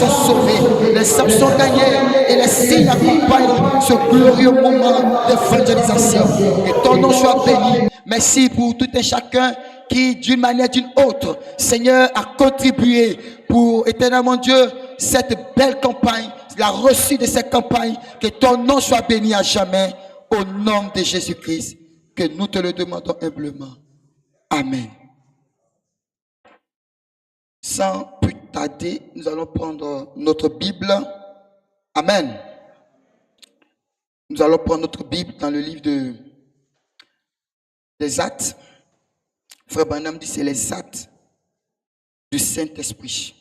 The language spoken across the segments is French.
sont sauvés, les âmes sont gagnées et les signes accompagnent ce glorieux moment d'évangélisation. Que ton nom soit béni. Merci pour tout et chacun qui, d'une manière ou d'une autre, Seigneur, a contribué pour, éternellement Dieu, cette belle campagne, la reçue de cette campagne. Que ton nom soit béni à jamais. Au nom de Jésus-Christ, que nous te le demandons humblement. Amen. Sans plus tarder, nous allons prendre notre Bible. Amen. Nous allons prendre notre Bible dans le livre des Actes. Frère Branham dit c'est les Actes du Saint-Esprit.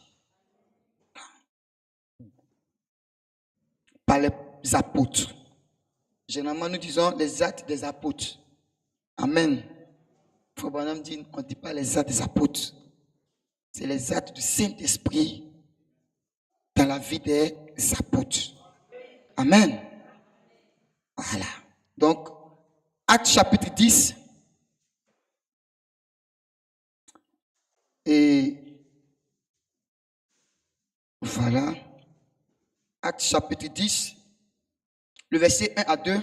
Par les apôtres. Généralement, nous disons les Actes des apôtres. Amen. Frère Branham dit on ne dit pas les Actes des apôtres. C'est les actes du Saint-Esprit dans la vie des apôtres. Amen. Voilà. Donc, Actes chapitre 10. Et voilà. Actes chapitre 10. Le verset 1 à 2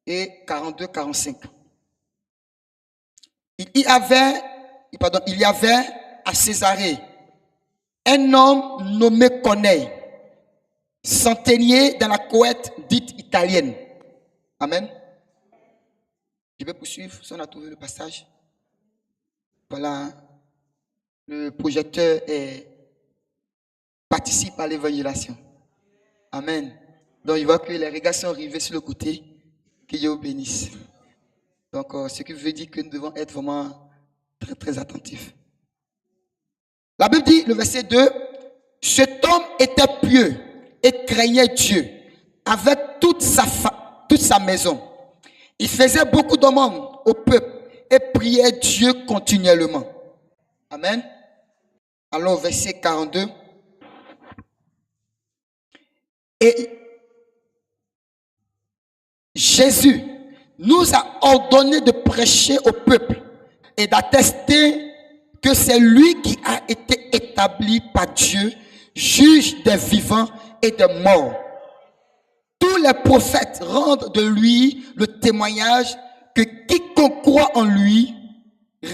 et 42-45. Il y avait à Césarée un homme nommé Corneille, centenier dans la Coët dite italienne. Amen. Je vais poursuivre si on a trouvé le passage. Voilà. Le projecteur participe à l'évangélisation. Amen. Donc il voit que les regards sont arrivés sur le côté. Que Dieu vous bénisse. Donc ce qui veut dire que nous devons être vraiment très très attentifs. La Bible dit, le verset 2, cet homme était pieux et craignait Dieu avec toute sa maison. Il faisait beaucoup d'aumônes au peuple et priait Dieu continuellement. Amen. Allons au verset 42. Et Jésus nous a ordonné de prêcher au peuple et d'attester que c'est lui qui a été établi par Dieu, juge des vivants et des morts. Tous les prophètes rendent de lui le témoignage que quiconque croit en lui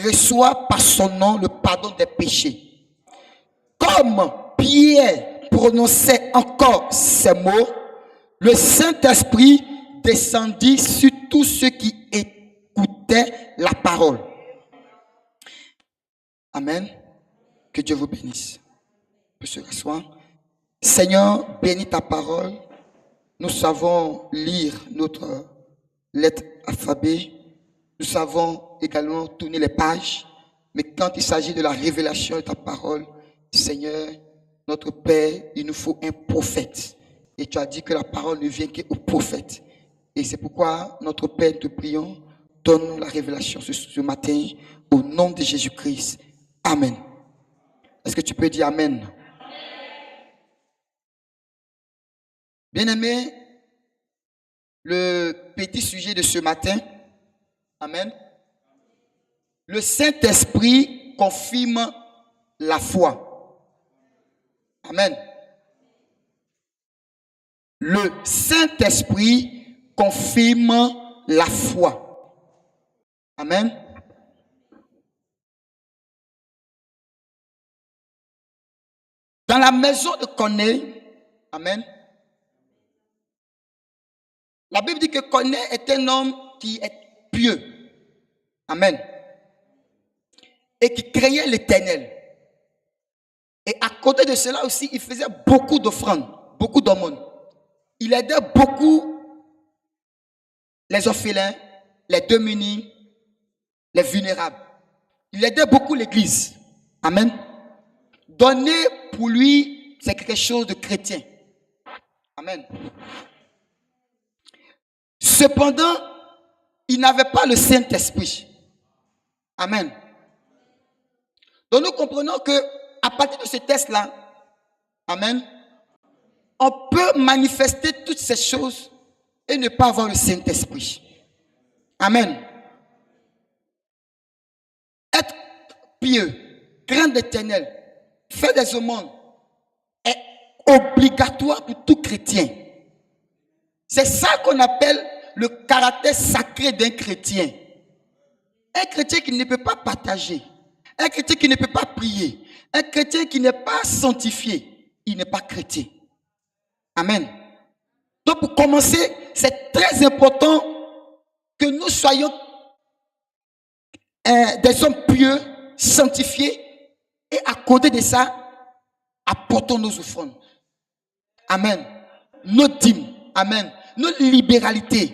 reçoit par son nom le pardon des péchés. Comme Pierre prononçait encore ces mots, le Saint-Esprit descendit sur tous ceux qui écoutaient la parole. Amen. Que Dieu vous bénisse. Pour se rasseoir. Seigneur, bénis ta parole. Nous savons lire notre lettre alphabet. Nous savons également tourner les pages. Mais quand il s'agit de la révélation de ta parole, Seigneur, notre Père, il nous faut un prophète. Et tu as dit que la parole ne vient qu'au prophète. Et c'est pourquoi, notre Père, nous te prions, donne-nous la révélation ce matin, au nom de Jésus-Christ. Amen. Est-ce que tu peux dire Amen? Bien-aimé, le petit sujet de ce matin, Amen. Le Saint-Esprit confirme la foi. Amen. Le Saint-Esprit confirme la foi. Amen. Dans la maison de Corneille, amen. La Bible dit que Corneille est un homme qui est pieux. Amen. Et qui craignait l'Éternel. Et à côté de cela aussi, il faisait beaucoup d'offrandes, beaucoup d'aumônes. Il aidait beaucoup les orphelins, les démunis, les vulnérables. Il aidait beaucoup l'église. Amen. Donner pour lui, c'est quelque chose de chrétien. Amen. Cependant, il n'avait pas le Saint-Esprit. Amen. Donc nous comprenons que à partir de ce texte-là, amen, on peut manifester toutes ces choses et ne pas avoir le Saint-Esprit. Amen. Être pieux, craindre l'Éternel, faire des aumônes et obligatoire pour tout chrétien. C'est ça qu'on appelle le caractère sacré d'un chrétien. Un chrétien qui ne peut pas partager, un chrétien qui ne peut pas prier, un chrétien qui n'est pas sanctifié, il n'est pas chrétien. Amen. Donc pour commencer, c'est très important que nous soyons des hommes pieux, sanctifiés, et à côté de ça, apportons nos offrandes. Amen. Nos dîmes. Amen. Notre libéralité,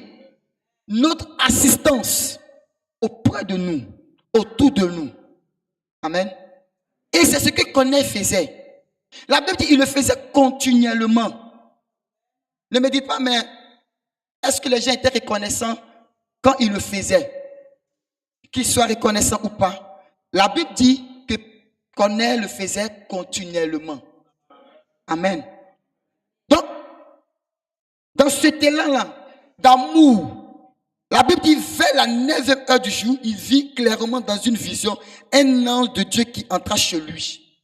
notre assistance auprès de nous, autour de nous. Amen. Et c'est ce que Corneille faisait. La Bible dit qu'il le faisait continuellement. Ne me dites pas, mais est-ce que les gens étaient reconnaissants quand il le faisait? Qu'ils soient reconnaissants ou pas. La Bible dit que Corneille le faisait continuellement. Amen. Donc, dans cet élan-là, d'amour, la Bible dit vers la 9e heure du jour, il vit clairement dans une vision un ange de Dieu qui entra chez lui.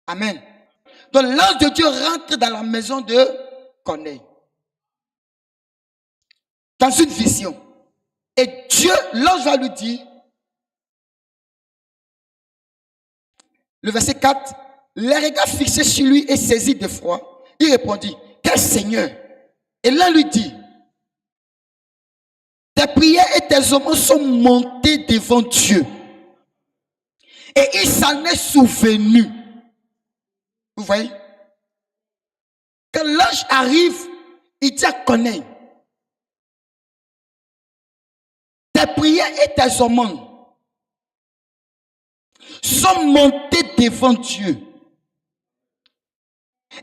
Amen. Donc l'ange de Dieu rentre dans la maison de Corneille. Dans une vision. Et Dieu, l'ange va lui dire, le verset 4, les regards fixés sur lui et saisi d'effroi, il répondit, quel Seigneur? Et l'un lui dit, tes prières et tes aumônes sont montées devant Dieu. Et il s'en est souvenu. Vous voyez? Quand l'ange arrive, il dit à Corneille, tes prières et tes aumônes sont montées devant Dieu.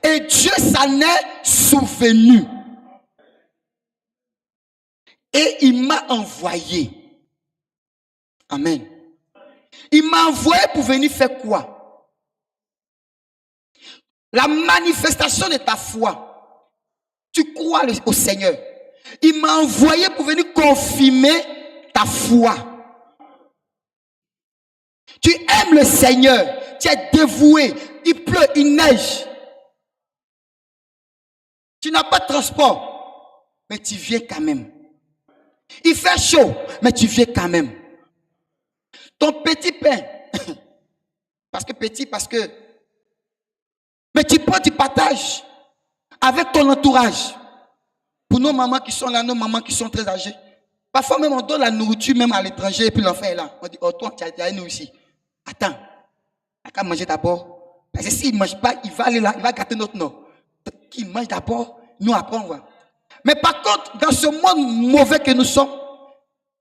Et Dieu s'en est souvenu. Et il m'a envoyé. Amen. Il m'a envoyé pour venir faire quoi? La manifestation de ta foi. Tu crois au Seigneur. Il m'a envoyé pour venir confirmer ta foi. Tu aimes le Seigneur. Tu es dévoué. Il pleut, il neige. Tu n'as pas de transport. Mais tu viens quand même. Il fait chaud, mais tu viens quand même. Ton petit pain, parce que, mais tu prends du partage avec ton entourage. Pour nos mamans qui sont là, nos mamans qui sont très âgées. Parfois même on donne la nourriture même à l'étranger et puis l'enfant est là. On dit, oh toi, tu as nous ici. Attends, il va manger d'abord. Parce que s'il ne mange pas, il va aller là, il va gâter notre nom. Qui mange d'abord, nous après on va. Mais par contre, dans ce monde mauvais que nous sommes,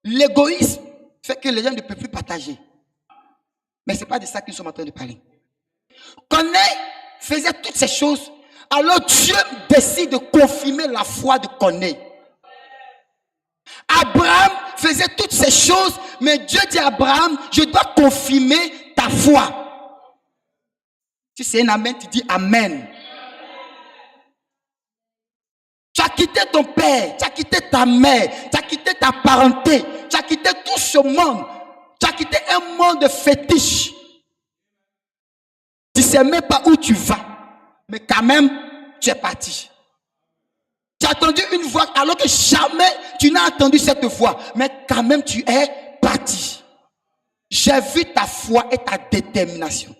l'égoïsme fait que les gens ne peuvent plus partager. Mais ce n'est pas de ça que nous sommes en train de parler. Corneille faisait toutes ces choses, alors Dieu décide de confirmer la foi de Corneille. Abraham faisait toutes ces choses, mais Dieu dit à Abraham, je dois confirmer ta foi. Si c'est un amen, tu dis amen. Tu as quitté ton père, tu as quitté ta mère, tu as quitté ta parenté, tu as quitté tout ce monde, tu as quitté un monde de fétiche. Tu ne sais même pas où tu vas, mais quand même, tu es parti. Tu as entendu une voix alors que jamais tu n'as entendu cette voix, mais quand même tu es parti. J'ai vu ta foi et ta détermination.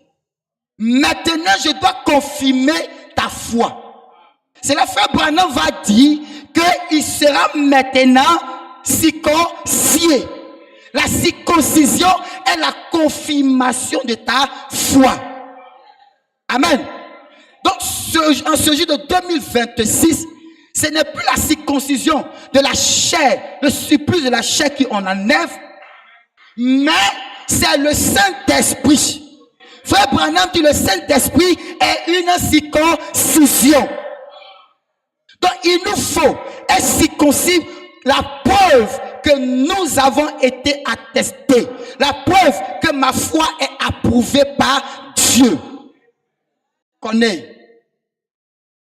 Maintenant, je dois confirmer ta foi. C'est la frère Branham va dire qu'il sera maintenant circoncisé. La circoncision est la confirmation de ta foi. Amen. Donc, en ce jour de 2026, ce n'est plus la circoncision de la chair, le surplus de la chair qui en enlève, mais c'est le Saint-Esprit. Frère Branham dit le Saint-Esprit est une circoncision. Donc il nous faut être circoncis, la preuve que nous avons été attestés, la preuve que ma foi est approuvée par Dieu. Corneille,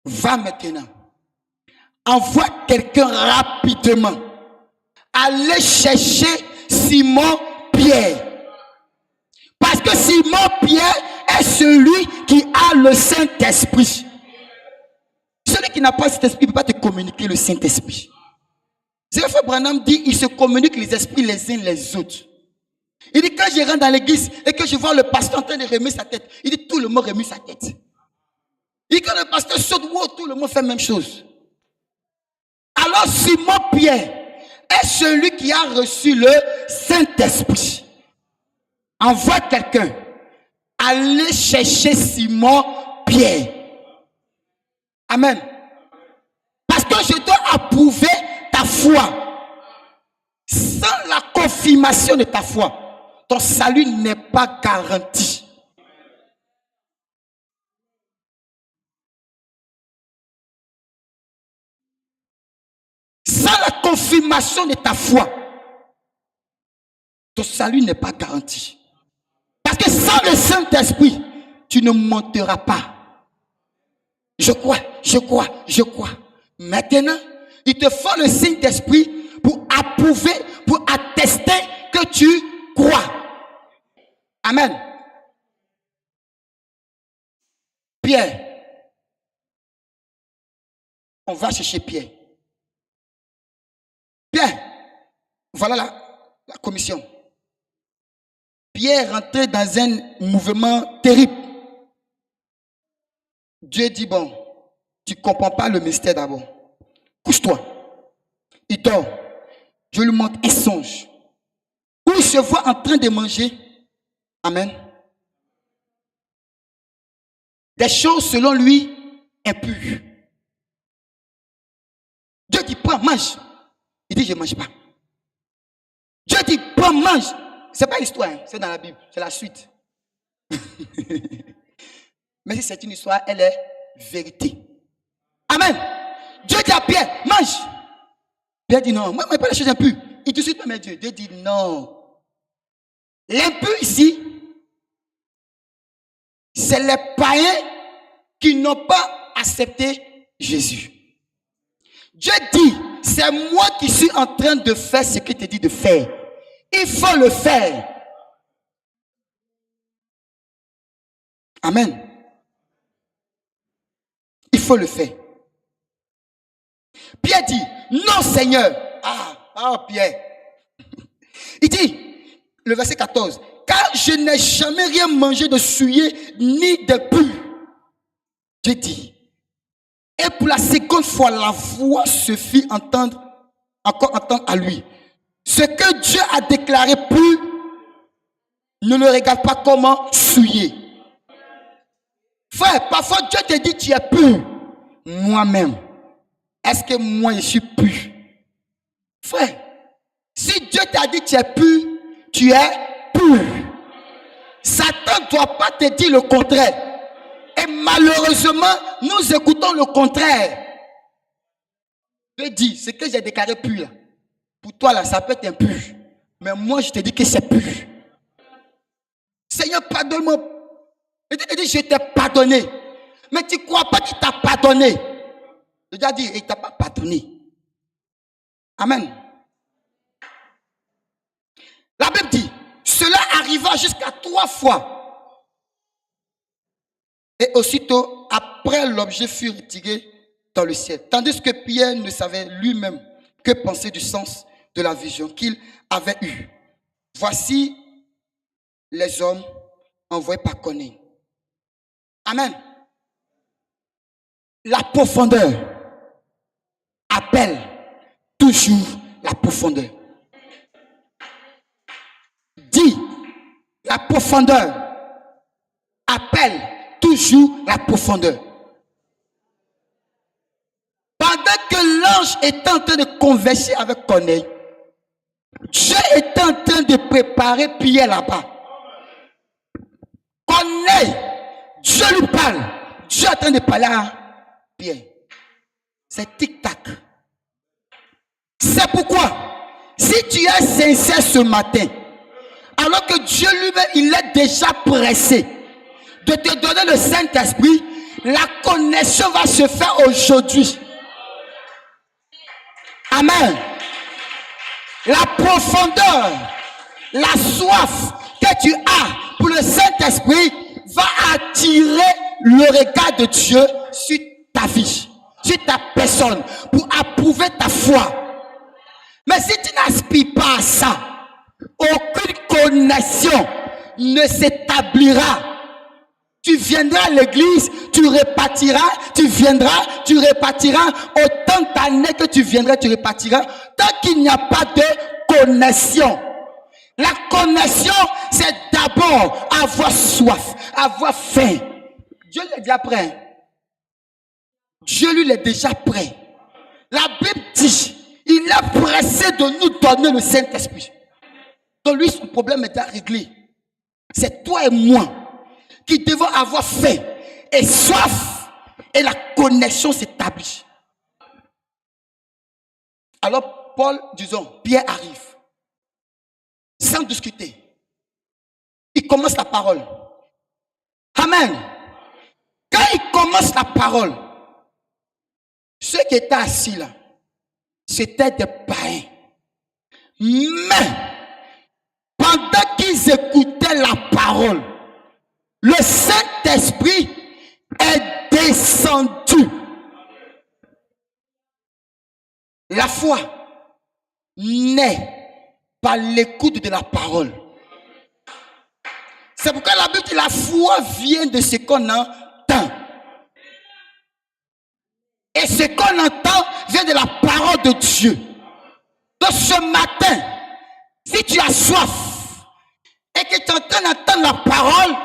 va maintenant, envoie quelqu'un rapidement, allez chercher Simon Pierre. Parce que Simon Pierre est celui qui a le Saint-Esprit. qui n'a pas cet esprit ne peut pas te communiquer le Saint-Esprit. C'est le frère Branham dit, il se communique les esprits les uns les autres. Il dit, quand je rentre dans l'église et que je vois le pasteur en train de remuer sa tête, il dit, tout le monde remue sa tête. Il dit, quand le pasteur saute, wow, tout le monde fait la même chose. Alors Simon Pierre est celui qui a reçu le Saint-Esprit. Envoie quelqu'un. Allez chercher Simon Pierre. Amen. Parce que je dois approuver ta foi. Sans la confirmation de ta foi, ton salut n'est pas garanti. Sans la confirmation de ta foi, ton salut n'est pas garanti. Parce que sans le Saint-Esprit, tu ne monteras pas. Je crois. Maintenant, il te faut le Saint-Esprit pour approuver, pour attester que tu crois. Amen. Pierre. On va chercher Pierre. Pierre. Voilà la commission. Pierre rentrait dans un mouvement terrible. Dieu dit, bon, tu ne comprends pas le mystère d'abord. Couche-toi. Il dort. Je lui montre un songe où il se voit en train de manger. Amen. Des choses selon lui impures. Dieu dit, prends, mange. Il dit, je ne mange pas. Dieu dit, prends, mange. Ce n'est pas l'histoire, hein, c'est dans la Bible, c'est la suite. Mais si c'est une histoire, elle est vérité. Amen. Dieu dit à Pierre, mange. Pierre dit non, moi je ne pas les choses impures. Il te suit pas, mais Dieu. Dieu dit non. L'impur ici, c'est les païens qui n'ont pas accepté Jésus. Dieu dit, c'est moi qui suis en train de faire ce qu'il te dit de faire. Il faut le faire. Amen. Il faut le faire. Pierre dit, non Seigneur. Pierre. Il dit, le verset 14, car je n'ai jamais rien mangé de souillé ni de pur. Dieu dit, et pour la seconde fois, la voix se fit entendre à lui. Ce que Dieu a déclaré pur, ne le regarde pas comment souiller. Frère, parfois Dieu te dit tu es pur. Moi-même, est-ce que moi je suis pur? Frère, si Dieu t'a dit tu es pur, tu es pur. Satan ne doit pas te dire le contraire. Et malheureusement, nous écoutons le contraire. Dieu dit, ce que j'ai déclaré pur, là, pour toi là, ça peut être impur. Mais moi, je te dis que c'est pur. Seigneur, pardonne-moi. Et Dieu te dit, je t'ai pardonné. Mais tu ne crois pas qu'il t'a pardonné. Dieu a dit, il ne t'a pas pardonné. Amen. La Bible dit, cela arriva jusqu'à 3 fois. Et aussitôt, après, l'objet fut retiré dans le ciel. Tandis que Pierre ne savait lui-même que penser du sens de la vision qu'il avait eue. Voici les hommes envoyés par Corneille. Amen. La profondeur appelle toujours la profondeur. Dis, la profondeur appelle toujours la profondeur. Pendant que l'ange était en train de converser avec Corneille, Dieu était en train de préparer Pierre là-bas. Corneille, Dieu lui parle. Dieu est en train de parler à Pierre. C'est tic-tac. C'est pourquoi, si tu es sincère ce matin, alors que Dieu lui-même, il est déjà pressé de te donner le Saint-Esprit, la connexion va se faire aujourd'hui. Amen. La profondeur, la soif que tu as pour le Saint-Esprit va attirer le regard de Dieu sur ta vie. sur ta personne pour approuver ta foi. Mais si tu n'aspires pas à ça, aucune connexion ne s'établira. Tu viendras à l'église, tu repartiras, tu viendras, tu repartiras. Autant d'années que tu viendras, tu repartiras. Tant qu'il n'y a pas de connexion. La connexion, c'est d'abord avoir soif, avoir faim. Dieu l'est déjà prêt. Dieu lui est déjà prêt. La Bible dit, il est pressé de nous donner le Saint-Esprit. Donc lui, son problème est déjà réglé. C'est toi et moi qui devons avoir faim et soif, et la connexion s'établit. Alors Paul, disons, Pierre arrive, sans discuter. Il commence la parole. Amen. Quand il commence la parole, ceux qui étaient assis là, c'était des païens. Mais, pendant qu'ils écoutaient la parole, le Saint-Esprit est descendu. La foi naît par l'écoute de la parole. C'est pourquoi la Bible dit la foi vient de ce qu'on entend. Et ce qu'on entend vient de la parole de Dieu. Donc ce matin, si tu as soif et que tu es en train d'entendre la parole,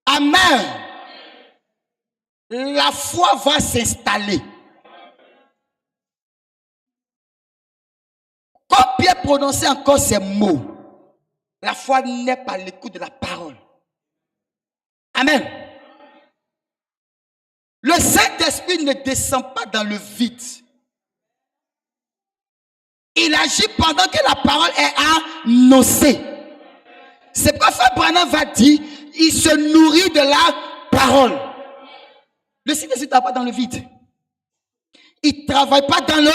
amen, la foi va s'installer. Quand Pierre prononçait encore ces mots, la foi naît par l'écoute de la parole. Amen. Le Saint-Esprit ne descend pas dans le vide. Il agit pendant que la parole est annoncée. C'est pourquoi Frère Branham va dire, il se nourrit de la parole. Le Saint-Esprit ne travaille pas dans le vide. Il ne travaille pas dans le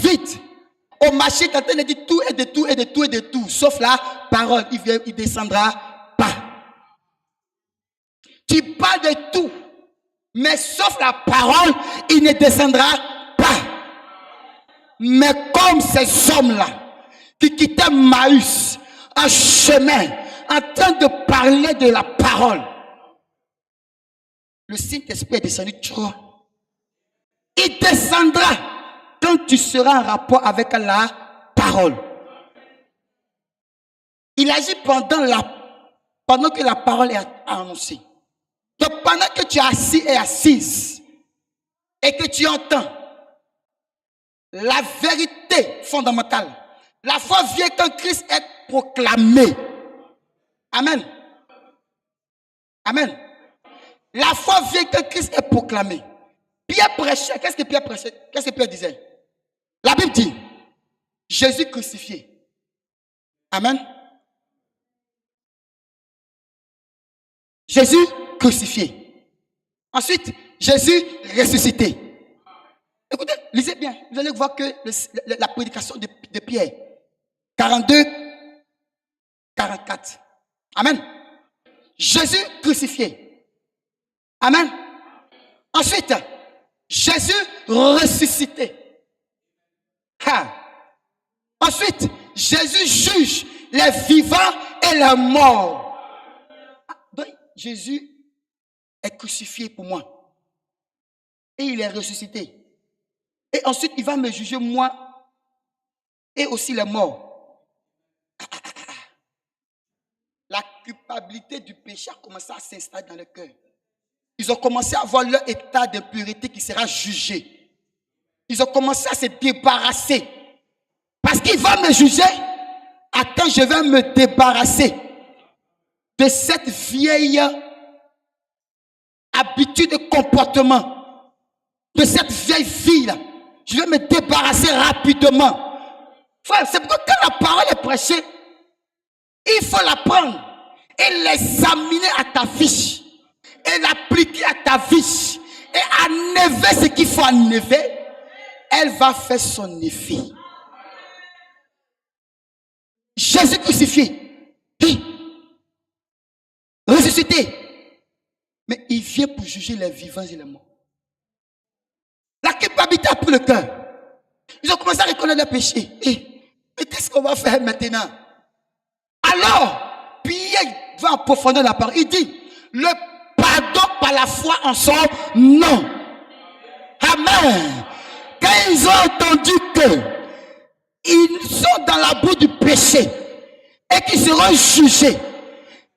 vide. Au marché, quand on dit tout et de tout et de tout et de tout, sauf la parole, il ne descendra pas. Tu parles de tout, mais sauf la parole, il ne descendra pas. Mais comme ces hommes-là, qui quittaient Maüs, en chemin, en train de parler de la parole, le Saint-Esprit est descendu trop. Il descendra quand tu seras en rapport avec la parole. Il agit pendant que la parole est annoncée. Donc pendant que tu es assis et assise et que tu entends la vérité fondamentale, la foi vient quand Christ est proclamé. Amen. Amen. La foi vient quand Christ est proclamé. Pierre prêchait. Qu'est-ce que Pierre prêchait? Qu'est-ce que Pierre disait? La Bible dit, Jésus crucifié. Amen. Jésus crucifié. Ensuite, Jésus ressuscité. Écoutez, lisez bien. Vous allez voir que la prédication de Pierre, 42, 44. Amen. Jésus crucifié. Amen. Ensuite, Jésus ressuscité. Ensuite, Jésus juge les vivants et les morts. Donc, Jésus est crucifié pour moi. Et il est ressuscité. Et ensuite, il va me juger moi et aussi les morts. La culpabilité du péché a commencé à s'installer dans le cœur. Ils ont commencé à avoir leur état d'impurité qui sera jugé. Ils ont commencé à se débarrasser. Parce qu'il va me juger. Attends, je vais me débarrasser de cette vieille habitude de comportement. De cette vieille vie-là. Je vais me débarrasser rapidement. Frère, c'est pourquoi quand la parole est prêchée, il faut la prendre et l'examiner à ta vie. Et l'appliquer à ta vie. Et enlever ce qu'il faut enlever. Elle va faire son effet. Jésus crucifié, ressuscité. Mais il vient pour juger les vivants et les morts. culpabilité a pris le cœur. Ils ont commencé à reconnaître le péché. Mais qu'est-ce qu'on va faire maintenant? Alors, Pierre va en profondeur de la parole. Il dit, le pardon par la foi en son nom. Amen. Quand ils ont entendu que ils sont dans la boue du péché et qu'ils seront jugés,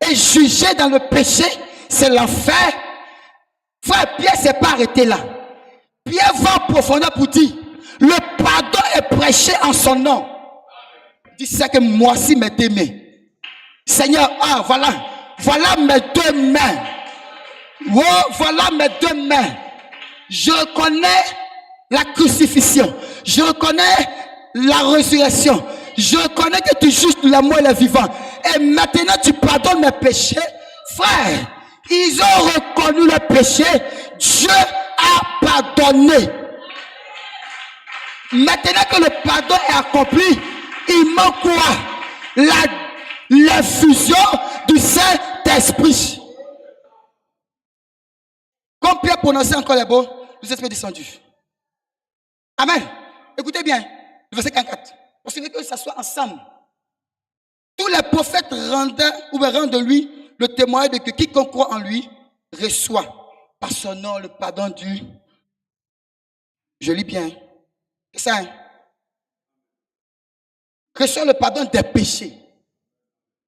et jugés dans le péché, c'est l'enfer. Frère, Pierre ne s'est pas arrêté là. Pierre va en profondeur pour dire, le pardon est prêché en son nom. Il dit, c'est que moi aussi mes deux mains. Seigneur, voilà mes deux mains. Oh, voilà mes deux mains. Je reconnais la crucifixion. Je reconnais la résurrection. Je reconnais que tu juges l'amour et le vivant. Et maintenant tu pardonnes mes péchés. Frère, ils ont reconnu le péché. Dieu a pardonné. Maintenant que le pardon est accompli, il manque quoi? L'infusion du Saint-Esprit. Comme Pierre prononçait encore les mots, le Saint-Esprit est descendu. Amen. Écoutez bien, le verset 44. Parce que ça soit ensemble. Tous les prophètes rendent de lui le témoignage de que quiconque croit en lui reçoit par son nom le pardon du. Je lis bien. C'est ça. Hein? Reçoit le pardon des péchés.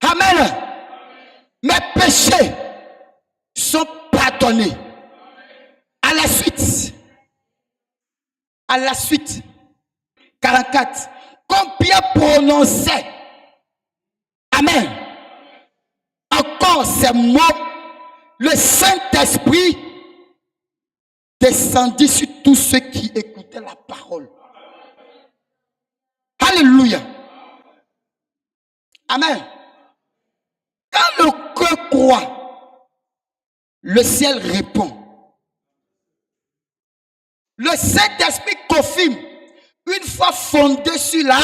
Amen. Mes péchés sont pardonnés. À la suite, 44, comme Pierre prononçait, amen, encore ces mots, le Saint-Esprit descendit sur tous ceux qui écoutaient la parole. Alléluia. Amen. Quand le cœur croit, le ciel répond. Le Saint-Esprit confirme une fois fondé sur la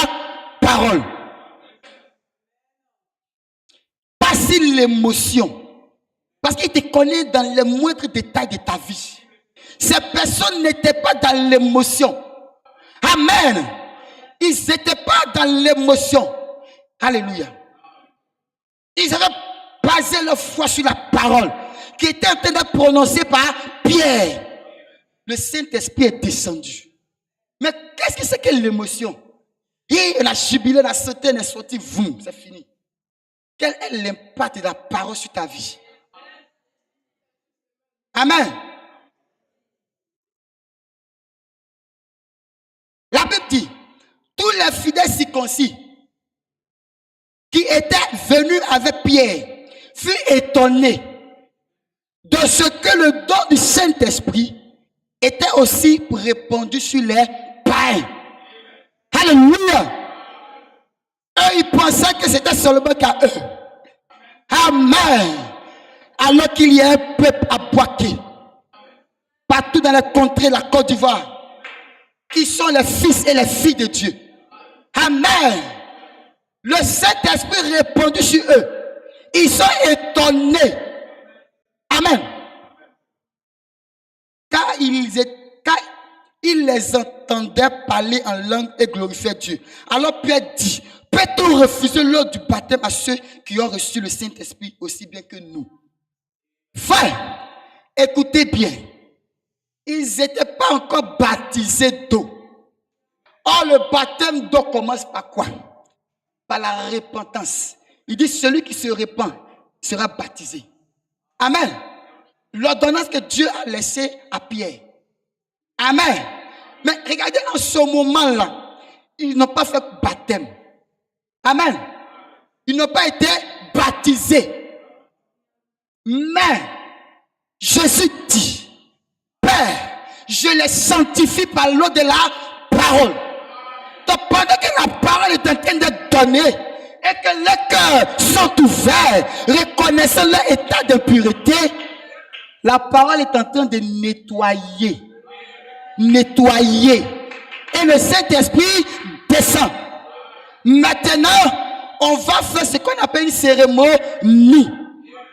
parole. Pas sur l'émotion. Parce qu'il te connaît dans les moindres détails de ta vie. Ces personnes n'étaient pas dans l'émotion. Amen. Ils n'étaient pas dans l'émotion. Alléluia. Ils avaient basé leur foi sur la parole qui était en train de prononcer par Pierre. Le Saint-Esprit est descendu. Mais qu'est-ce que c'est que l'émotion? Il a jubilé, il a sauté, il est sorti, boum, c'est fini. Quel est l'impact de la parole sur ta vie? Amen. La Bible dit, tous les fidèles circoncis qui étaient venus avec Pierre furent étonnés de ce que le don du Saint-Esprit était aussi répandu sur les païens. Alléluia. Eux, ils pensaient que c'était seulement qu'à eux. Amen. Alors qu'il y a un peuple à Boaké, partout dans les contrées de la Côte d'Ivoire, qui sont les fils et les filles de Dieu. Amen. Le Saint-Esprit répandu sur eux. Ils sont étonnés. Amen. Car ils les entendaient parler en langue et glorifier Dieu. Alors Pierre dit, peut-on refuser l'ordre du baptême à ceux qui ont reçu le Saint-Esprit aussi bien que nous? Frère, écoutez bien. Ils n'étaient pas encore baptisés d'eau. Or, le baptême d'eau commence par quoi? Par la repentance. Il dit, celui qui se repent sera baptisé. Amen. L'ordonnance que Dieu a laissée à Pierre. Amen. Mais regardez, en ce moment-là, ils n'ont pas fait baptême. Amen. Ils n'ont pas été baptisés. Mais Jésus dit, Père, je les sanctifie par l'eau de la parole. Donc pendant que la parole est en train de donner et que les cœurs sont ouverts, reconnaissant leur état d'impureté, la parole est en train de nettoyer. Nettoyer. Et le Saint-Esprit descend. Maintenant, on va faire ce qu'on appelle une cérémonie.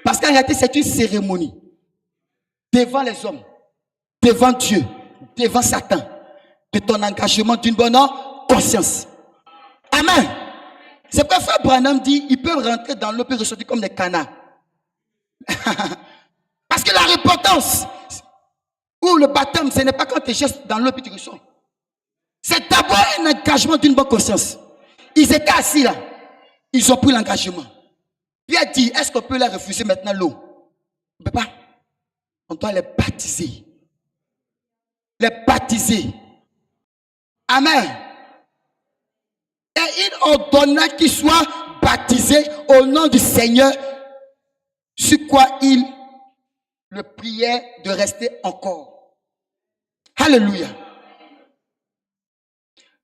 Parce qu'en réalité, c'est une cérémonie. Devant les hommes, devant Dieu, devant Satan. de ton engagement d'une bonne conscience. Amen. C'est pourquoi Frère Branham dit, ils peuvent rentrer dans l'eau et ressortir comme des canards. Parce que la repentance ou le baptême, ce n'est pas quand tu jettes dans l'eau et tu ressors. C'est d'abord un engagement d'une bonne conscience. Ils étaient assis là. Ils ont pris l'engagement. Pierre dit, est-ce qu'on peut leur refuser maintenant l'eau? On ne peut pas. On doit les baptiser. Les baptiser. Amen. Et il ordonna qu'ils soient baptisés au nom du Seigneur, sur quoi il le priait de rester encore. Alléluia.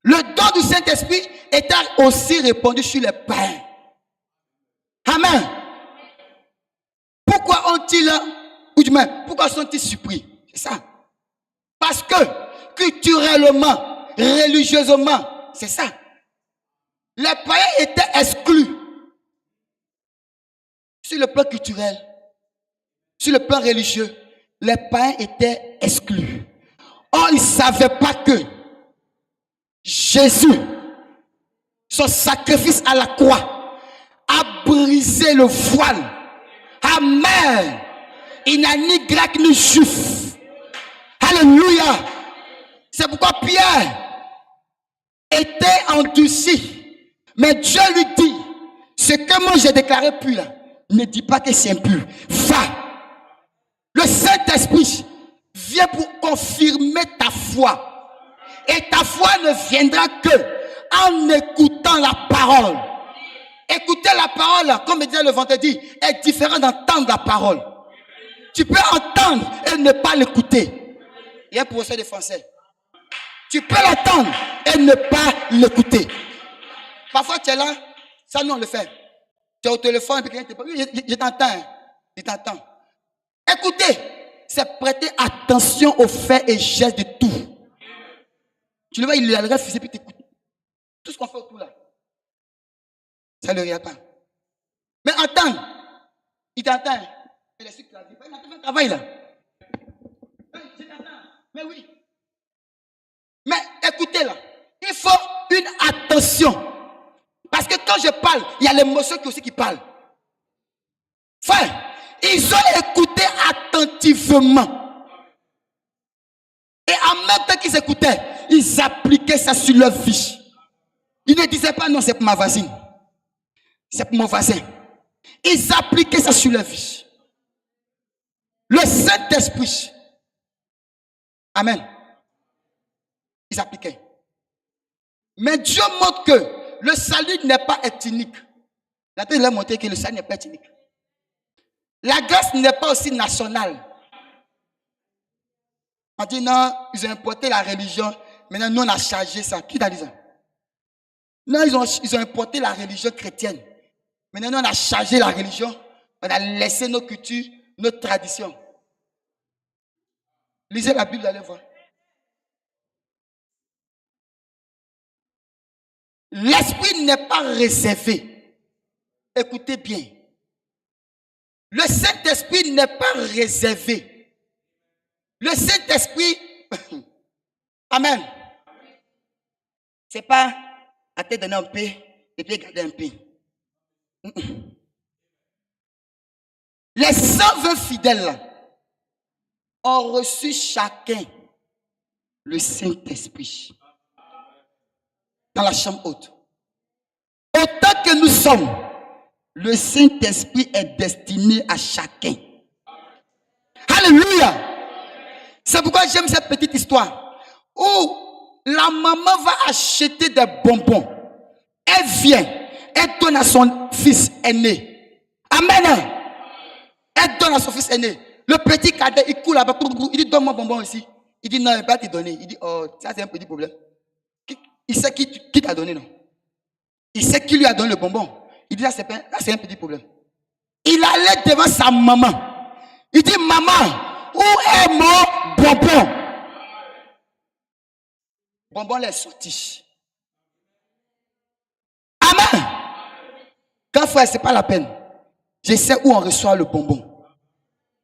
Le don du Saint-Esprit était aussi répandu sur les païens. Amen. Pourquoi ont-ils, ou du moins, pourquoi sont-ils surpris? C'est ça. Parce que, culturellement, religieusement, c'est ça. Les païens étaient exclus. Sur le plan culturel, sur le plan religieux, les païens étaient exclus. Or, ils ne savaient pas que Jésus, son sacrifice à la croix, a brisé le voile. Amen. Il n'a ni grec ni juif. Alléluia. C'est pourquoi Pierre était endurci. Mais Dieu lui dit, ce que moi j'ai déclaré pur là, ne dis pas que c'est impur. Va. Le Saint-Esprit vient pour confirmer ta foi. Et ta foi ne viendra que en écoutant la parole. Écouter la parole, comme je disais le vendredi, est différent d'entendre la parole. Tu peux entendre et ne pas l'écouter. Il y a un professeur de français. Tu peux l'entendre et ne pas l'écouter. Parfois tu es là, ça nous on le fait. Tu es au téléphone et puis quelqu'un te parle. Je t'entends. Je t'entends. Écoutez, c'est prêter attention aux faits et gestes de tout. Tu le vois, il a le refusé puis t'écoutes. Tout ce qu'on fait autour là. Ça ne le regarde pas. Mais entendre, il t'entend. Il est sûr qu'il a dit, il a fait un travail là. Je t'entends. Mais oui. Mais écoutez là, il faut une attention. Parce que quand je parle, il y a l'émotion qui parle. Frère, ils ont écouté attentivement. Et en même temps qu'ils écoutaient, ils appliquaient ça sur leur vie. Ils ne disaient pas non, c'est pour ma voisine. C'est pour mon voisin. Ils appliquaient ça sur leur vie. Le Saint-Esprit. Amen. Ils appliquaient. Mais Dieu montre que le salut n'est pas ethnique. La Bible a montré que le salut n'est pas ethnique. La grâce n'est pas aussi nationale. On dit non, ils ont importé la religion. Maintenant, nous, on a chargé ça. Qui t'a dit ça? Non, ils ont importé la religion chrétienne. Maintenant, nous, on a chargé la religion. On a laissé nos cultures, nos traditions. Lisez la Bible, allez voir. L'esprit n'est pas réservé. Écoutez bien. Le Saint-Esprit n'est pas réservé. Le Saint-Esprit, amen. C'est pas à te donner un peu et puis garder un peu. Les 120 fidèles ont reçu chacun le Saint-Esprit dans la chambre haute. Autant que nous sommes, le Saint-Esprit est destiné à chacun. Alléluia. C'est pourquoi j'aime cette petite histoire où la maman va acheter des bonbons. Elle vient, elle donne à son fils aîné. Amen. Elle donne à son fils aîné. Le petit cadet, il coule là-bas. Il dit, donne-moi bonbon aussi. Il dit, non, il ne va pas te donner. Il dit, oh, ça c'est un petit problème. Il sait qui t'a donné, non? Il sait qui lui a donné le bonbon. Il dit, là, c'est un petit problème. Il allait devant sa maman. Il dit, maman, où est mon bonbon? Bonbon les sorti. Amen. Quand frère, c'est pas la peine. Je sais où on reçoit le bonbon.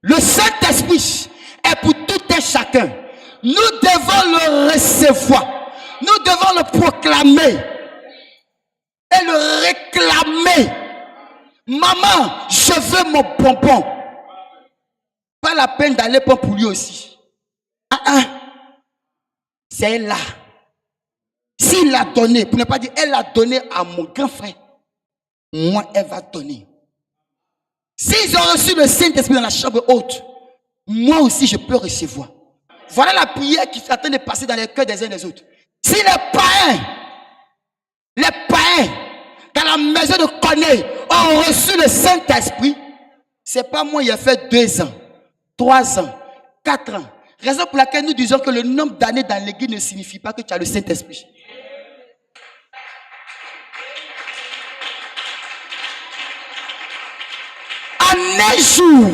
Le Saint-Esprit est pour tout un chacun. Nous devons le recevoir. Nous devons le proclamer et le réclamer. Maman, je veux mon bonbon. Pas la peine d'aller prendre pour lui aussi. C'est là. S'il l'a donné, pour ne pas dire elle l'a donné à mon grand frère, moi elle va donner. S'ils ont reçu le Saint-Esprit dans la chambre haute, moi aussi je peux recevoir. Voilà la prière qui est en train de passer dans les cœurs des uns et des autres. Si les païens dans la maison de Corneille ont reçu le Saint-Esprit, c'est pas moi, il a fait 2 ans, 3 ans, 4 ans. Raison pour laquelle nous disons que le nombre d'années dans l'église ne signifie pas que tu as le Saint-Esprit. En un jour,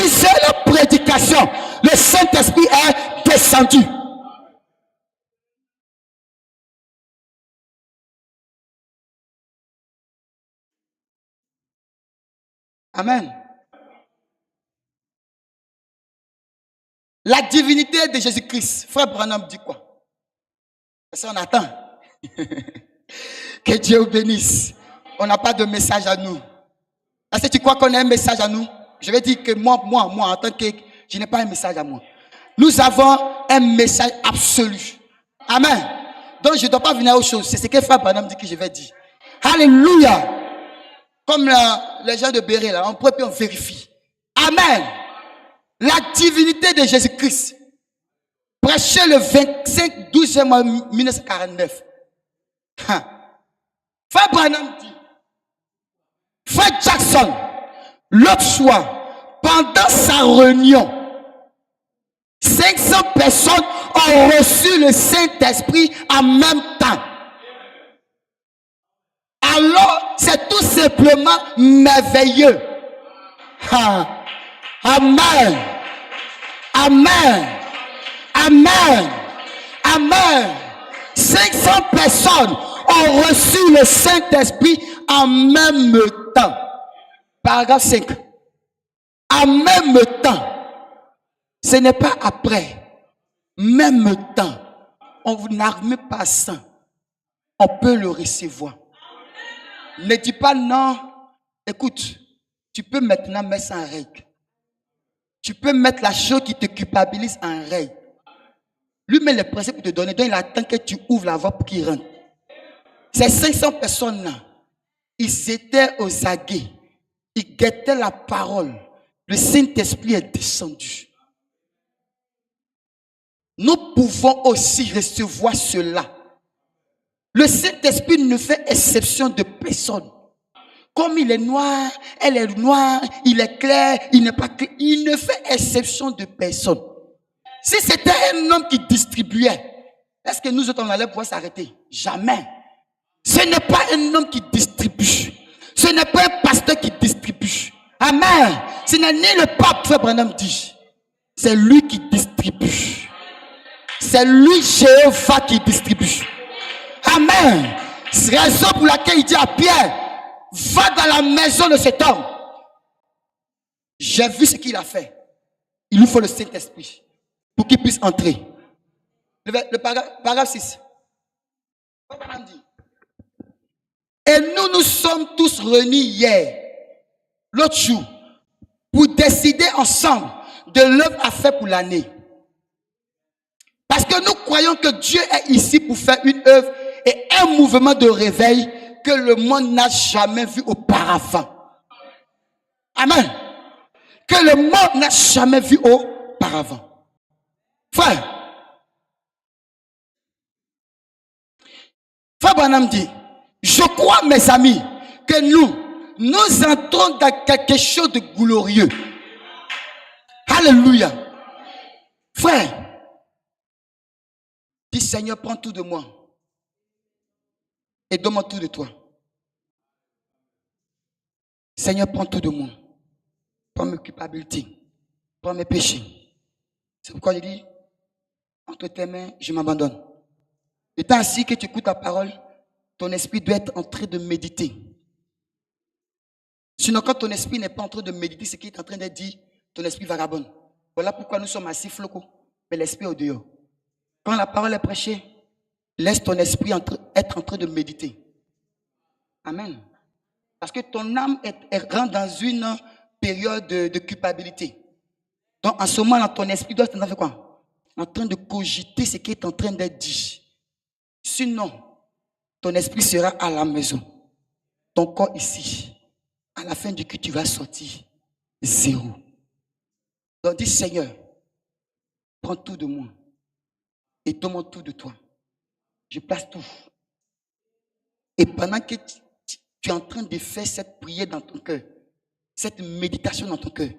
une seule prédication, le Saint-Esprit est descendu. Amen. La divinité de Jésus-Christ. Frère Branham dit quoi? Parce qu'on attend. Que Dieu vous bénisse. On n'a pas de message à nous. Est-ce que tu crois qu'on a un message à nous? Je vais dire que moi, en tant que... Je n'ai pas un message à moi. Nous avons un message absolu. Amen. Donc je ne dois pas venir à autre chose. C'est ce que Frère Branham dit que je vais dire. Alléluia. Comme les gens de Béret, là, on peut puis on vérifie. Amen. La divinité de Jésus-Christ. Prêché le 25 12 mois 1949. Frère Branham dit. Frère Jackson, l'autre soir, pendant sa réunion, 500 personnes ont reçu le Saint-Esprit en même temps. Alors, c'est tout simplement merveilleux. Amen. Amen. Amen. Amen. 500 personnes ont reçu le Saint-Esprit en même temps. Paragraphe 5. En même temps. Ce n'est pas après. Même temps. On n'arme pas ça. On peut le recevoir. Ne dis pas non. Écoute, tu peux maintenant mettre ça en règle. Tu peux mettre la chose qui te culpabilise en règle. Lui met le principe pour te donner. Donc il attend que tu ouvres la voie pour qu'il rentre. Ces 500 personnes-là, ils étaient aux aguets. Ils guettaient la parole. Le Saint-Esprit est descendu. Nous pouvons aussi recevoir cela. Le Saint-Esprit ne fait exception de personne. Comme il est noir, elle est noire, il est clair, il n'est pas clair. Il ne fait exception de personne. Si c'était un homme qui distribuait, est-ce que nous autres on allait pouvoir s'arrêter? Jamais. Ce n'est pas un homme qui distribue. Ce n'est pas un pasteur qui distribue. Amen. Ce n'est ni le pape, Frère Branham dit. C'est lui qui distribue. C'est lui, Jéhovah, qui distribue. Amen. C'est la raison pour laquelle il dit à Pierre, va dans la maison de cet homme. J'ai vu ce qu'il a fait. Il lui faut le Saint-Esprit pour qu'il puisse entrer. Le paragraphe 6. Et nous sommes tous réunis hier, l'autre jour, pour décider ensemble de l'œuvre à faire pour l'année. Parce que nous croyons que Dieu est ici pour faire une œuvre et un mouvement de réveil que le monde n'a jamais vu auparavant. Amen. Que le monde n'a jamais vu auparavant. Frère Branham dit, je crois, mes amis, que nous entrons dans quelque chose de glorieux. Alléluia. Frère, dis Seigneur, prends tout de moi et donne-moi tout de toi. Seigneur, prends tout de moi. Prends mes culpabilités. Prends mes péchés. C'est pourquoi je dis, entre tes mains, je m'abandonne. Étant ainsi que tu écoutes ta parole, ton esprit doit être en train de méditer. Sinon, quand ton esprit n'est pas en train de méditer, ce qui est en train de dire, ton esprit vagabonde. Voilà pourquoi nous sommes assis flocos. mais l'esprit est au dehors. Quand la parole est prêchée, laisse ton esprit être en train de méditer. Amen. Parce que ton âme rentre dans une période de culpabilité. Donc en ce moment, dans ton esprit, doit être en train de faire quoi? En train de cogiter ce qui est en train d'être dit. Sinon, ton esprit sera à la maison. Ton corps ici. À la fin du culte, tu vas sortir zéro. Donc dis, Seigneur, prends tout de moi et donne-moi tout de toi. Je place tout. Et pendant que tu es en train de faire cette prière dans ton cœur, cette méditation dans ton cœur,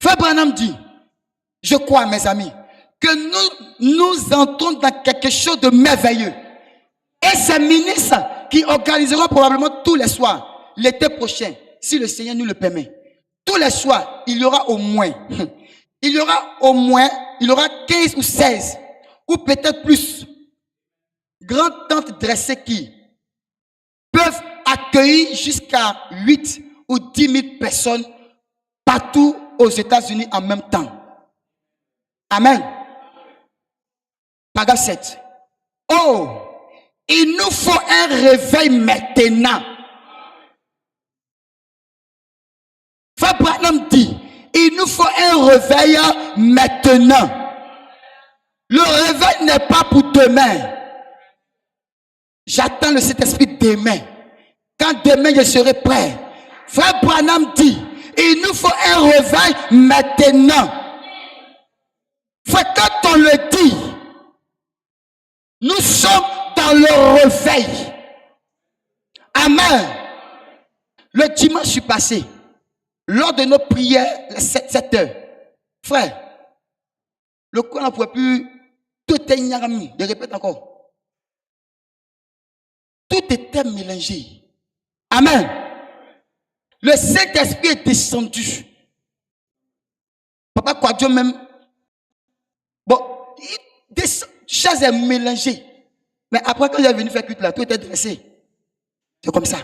Frère Branham dit, je crois, mes amis, que nous entrons dans quelque chose de merveilleux. Et ces ministres qui organiseront probablement tous les soirs, l'été prochain, si le Seigneur nous le permet, tous les soirs, il y aura au moins 15 ou 16, ou peut-être plus, grandes tentes dressées qui peuvent accueillir jusqu'à 8 ou 10 000 personnes partout aux États-Unis en même temps. Amen. Paragraphe 7. Oh, il nous faut un réveil maintenant. Frère Branham dit, il nous faut un réveil maintenant. Le réveil n'est pas pour demain. J'attends le Saint-Esprit demain. Quand demain je serai prêt. Frère Branham dit, il nous faut un réveil maintenant. Frère, quand on le dit, nous sommes dans le réveil. Amen. Le dimanche passé, lors de nos prières, 7 heures, frère, le corps ne pouvait plus, tout était ignorami. Je répète encore. Tout était mélangé. Amen. Le Saint-Esprit est descendu. Papa Kwadjo même, bon, chose est mélangée. Mais après, quand il est venu faire culte là, tout était dressé. C'est comme ça.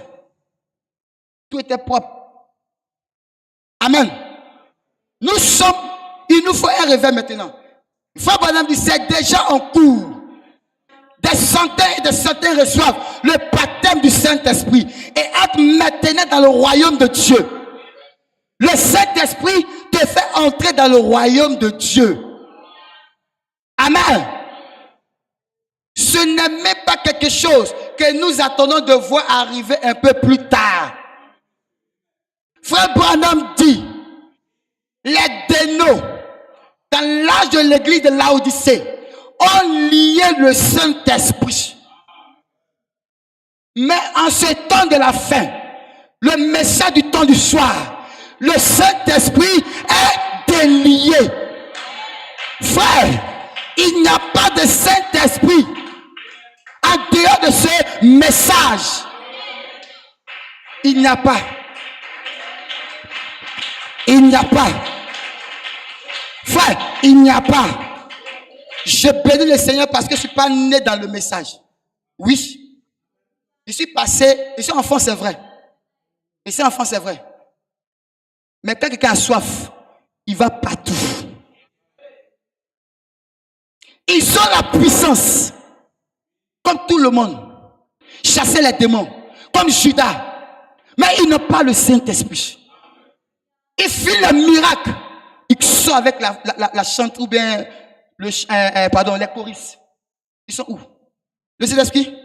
Tout était propre. Amen. Il nous faut un réveil maintenant. Frère Branham dit, c'est déjà en cours. Des centaines et des centaines reçoivent le baptême du Saint-Esprit et entrent maintenant dans le royaume de Dieu. Le Saint-Esprit te fait entrer dans le royaume de Dieu. Amen. Ce n'est même pas quelque chose que nous attendons de voir arriver un peu plus tard. Frère Branham dit, les dénots, dans l'âge de l'église de Laodicée, ont lié le Saint-Esprit. Mais en ce temps de la fin, le message du temps du soir, le Saint-Esprit est délié. Frère, il n'y a pas de Saint-Esprit en dehors de ce message. Il n'y a pas. Il n'y a pas. Frère, il n'y a pas. Je bénis le Seigneur parce que je ne suis pas né dans le message. Oui. Je suis enfant, c'est vrai. Je suis enfant, c'est vrai. Mais quand quelqu'un a soif, il va partout. Ils ont la puissance, comme tout le monde, chasser les démons, comme Judas. Mais ils n'ont pas le Saint-Esprit. Ils font le miracle. Ils sont avec la chante ou bien les choristes. Ils sont où? Le Saint-Esprit?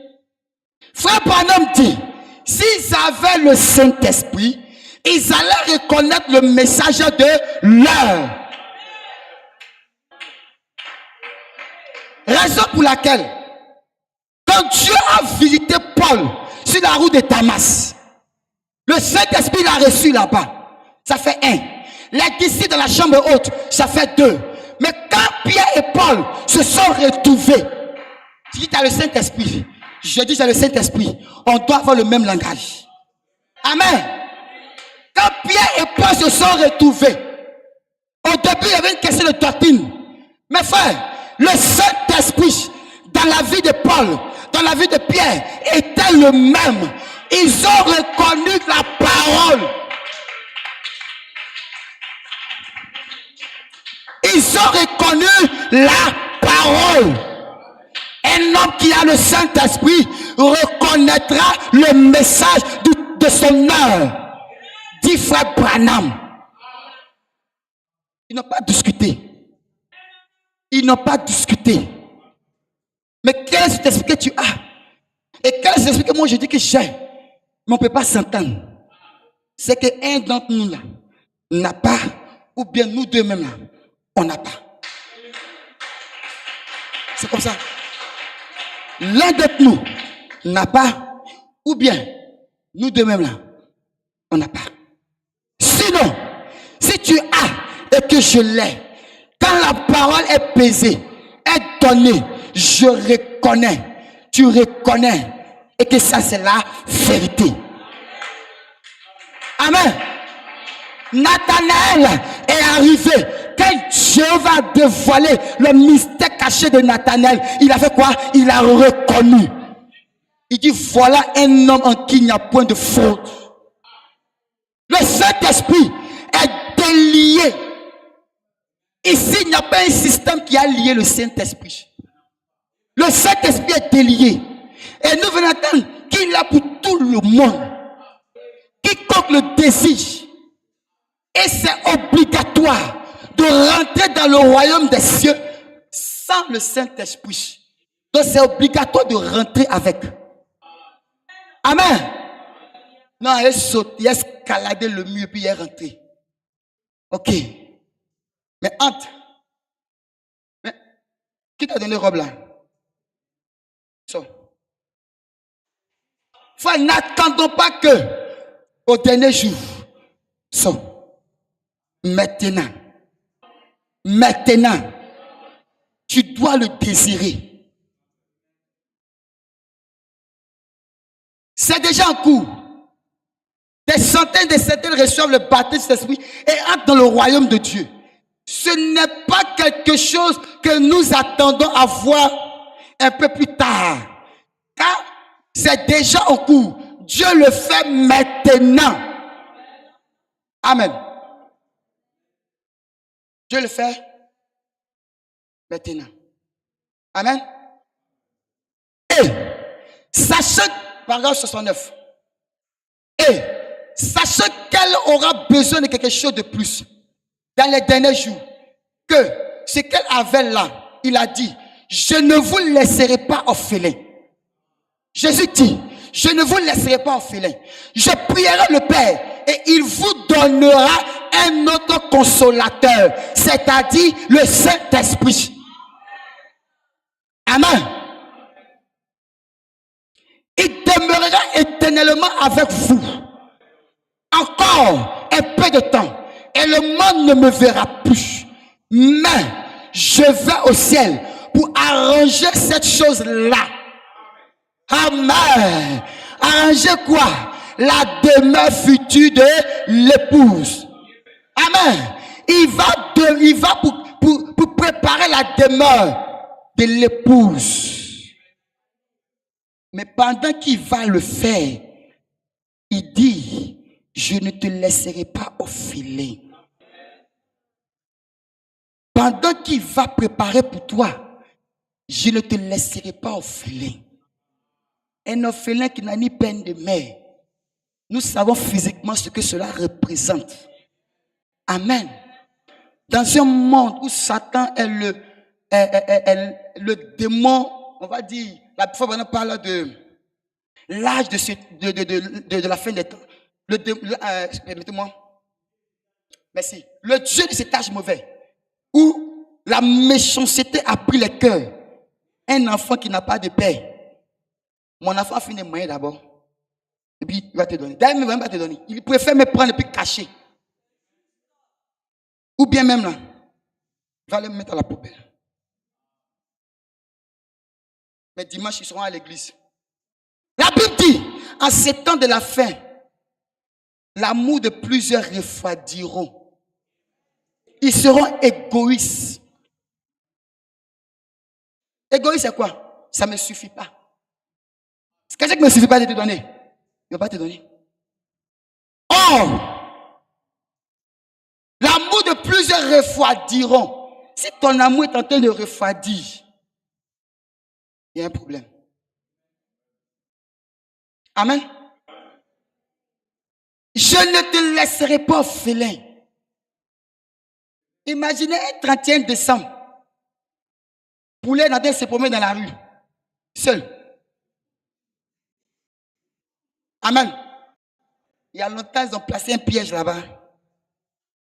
Frère Branham dit, s'ils avaient le Saint-Esprit, ils allaient reconnaître le message de l'heure. Raison pour laquelle, quand Dieu a visité Paul sur la route de Damas, le Saint-Esprit l'a reçu là-bas. Ça fait 1. Les disciples dans la chambre haute, ça fait 2. Mais quand Pierre et Paul se sont retrouvés, tu dis, tu as le Saint-Esprit. Je dis, j'ai le Saint-Esprit. On doit avoir le même langage. Amen. Quand Pierre et Paul se sont retrouvés, au début, il y avait une question de doctrine. Mais frère, le Saint-Esprit, dans la vie de Paul, dans la vie de Pierre, était le même. Ils ont reconnu la parole. Ils ont reconnu la parole. Un homme qui a le Saint-Esprit reconnaîtra le message de son heure. Dit frère Branham. Ils n'ont pas discuté. Ils n'ont pas discuté. Mais quel est cet esprit que tu as? Et quel est cet esprit que moi je dis que j'ai? Mais on ne peut pas s'entendre. C'est qu'un d'entre nous là n'a pas, ou bien nous deux mêmes là, on n'a pas. C'est comme ça. L'un d'entre nous n'a pas, ou bien nous deux mêmes là, on n'a pas. Sinon, si tu as et que je l'ai, quand la parole est pesée, est donnée, je reconnais, tu reconnais, et que ça c'est la vérité. Amen. Nathanaël est arrivé. Quand Dieu va dévoiler le mystère caché de Nathanaël, il a fait quoi? Il a reconnu. Il dit, voilà un homme en qui il n'y a point de faute. Le Saint-Esprit est délié. Ici, il n'y a pas un système qui a lié le Saint-Esprit. Le Saint-Esprit est délié. Et nous venons entendre qu'il a pour tout le monde. Quiconque le désire. Et c'est obligatoire de rentrer dans le royaume des cieux sans le Saint-Esprit. Donc c'est obligatoire de rentrer avec. Amen. Non, il a sauté, il a escaladé le mur et puis il est rentré. Ok. Mais entre. Mais qui t'a donné robe là? So. Frère, n'attendons pas que au dernier jour. So. Maintenant, tu dois le désirer. C'est déjà en cours. Des centaines reçoivent le baptême de l'Esprit et entrent dans le royaume de Dieu. Ce n'est pas quelque chose que nous attendons à voir un peu plus tard. Car c'est déjà en cours. Dieu le fait maintenant. Amen. Dieu le fait maintenant. Amen. Et, sachant, paragraphe 69, et, sachant qu'elle aura besoin de quelque chose de plus dans les derniers jours, que ce qu'elle avait là, il a dit, je ne vous laisserai pas orphelin. Jésus dit, je ne vous laisserai pas orphelin. Je prierai le Père et il vous donnera un autre consolateur, c'est-à-dire le Saint-Esprit. Amen. Il demeurera éternellement avec vous. Encore un peu de temps. Et le monde ne me verra plus. Mais je vais au ciel pour arranger cette chose-là. Amen. Arranger quoi? La demeure future de l'épouse. Amen. Il va pour préparer la demeure de l'épouse. Mais pendant qu'il va le faire, il dit, je ne te laisserai pas orphelin. Pendant qu'il va préparer pour toi, je ne te laisserai pas orphelin. Un orphelin qui n'a ni peine de mère. Nous savons physiquement ce que cela représente. Amen. Dans un monde où Satan est le démon, on va dire, la fois on parle de l'âge de la fin des temps. Permettez-moi. Merci. Le Dieu de cet âge mauvais, où la méchanceté a pris le cœur. Un enfant qui n'a pas de père. Mon enfant finit de moyen d'abord. Et puis il va te donner. D'ailleurs, il ne va même pas te donner. Il préfère me prendre et puis cacher. Ou bien même là, il va le mettre à la poubelle. Mais dimanche, ils seront à l'église. La Bible dit, en ces temps de la fin, l'amour de plusieurs refroidiront. Ils seront égoïstes. Égoïste, c'est quoi? Ça ne me suffit pas. C'est quelqu'un qui ne me suffit pas de te donner. Il ne va pas te donner. Or, l'amour de plusieurs refroidiront. Si ton amour est en train de refroidir, il y a un problème. Amen. Je ne te laisserai pas orphelin. Imaginez un 31 décembre. Poulet Nadin se promène dans la rue. Seul. Amen. Il y a longtemps, ils ont placé un piège là-bas.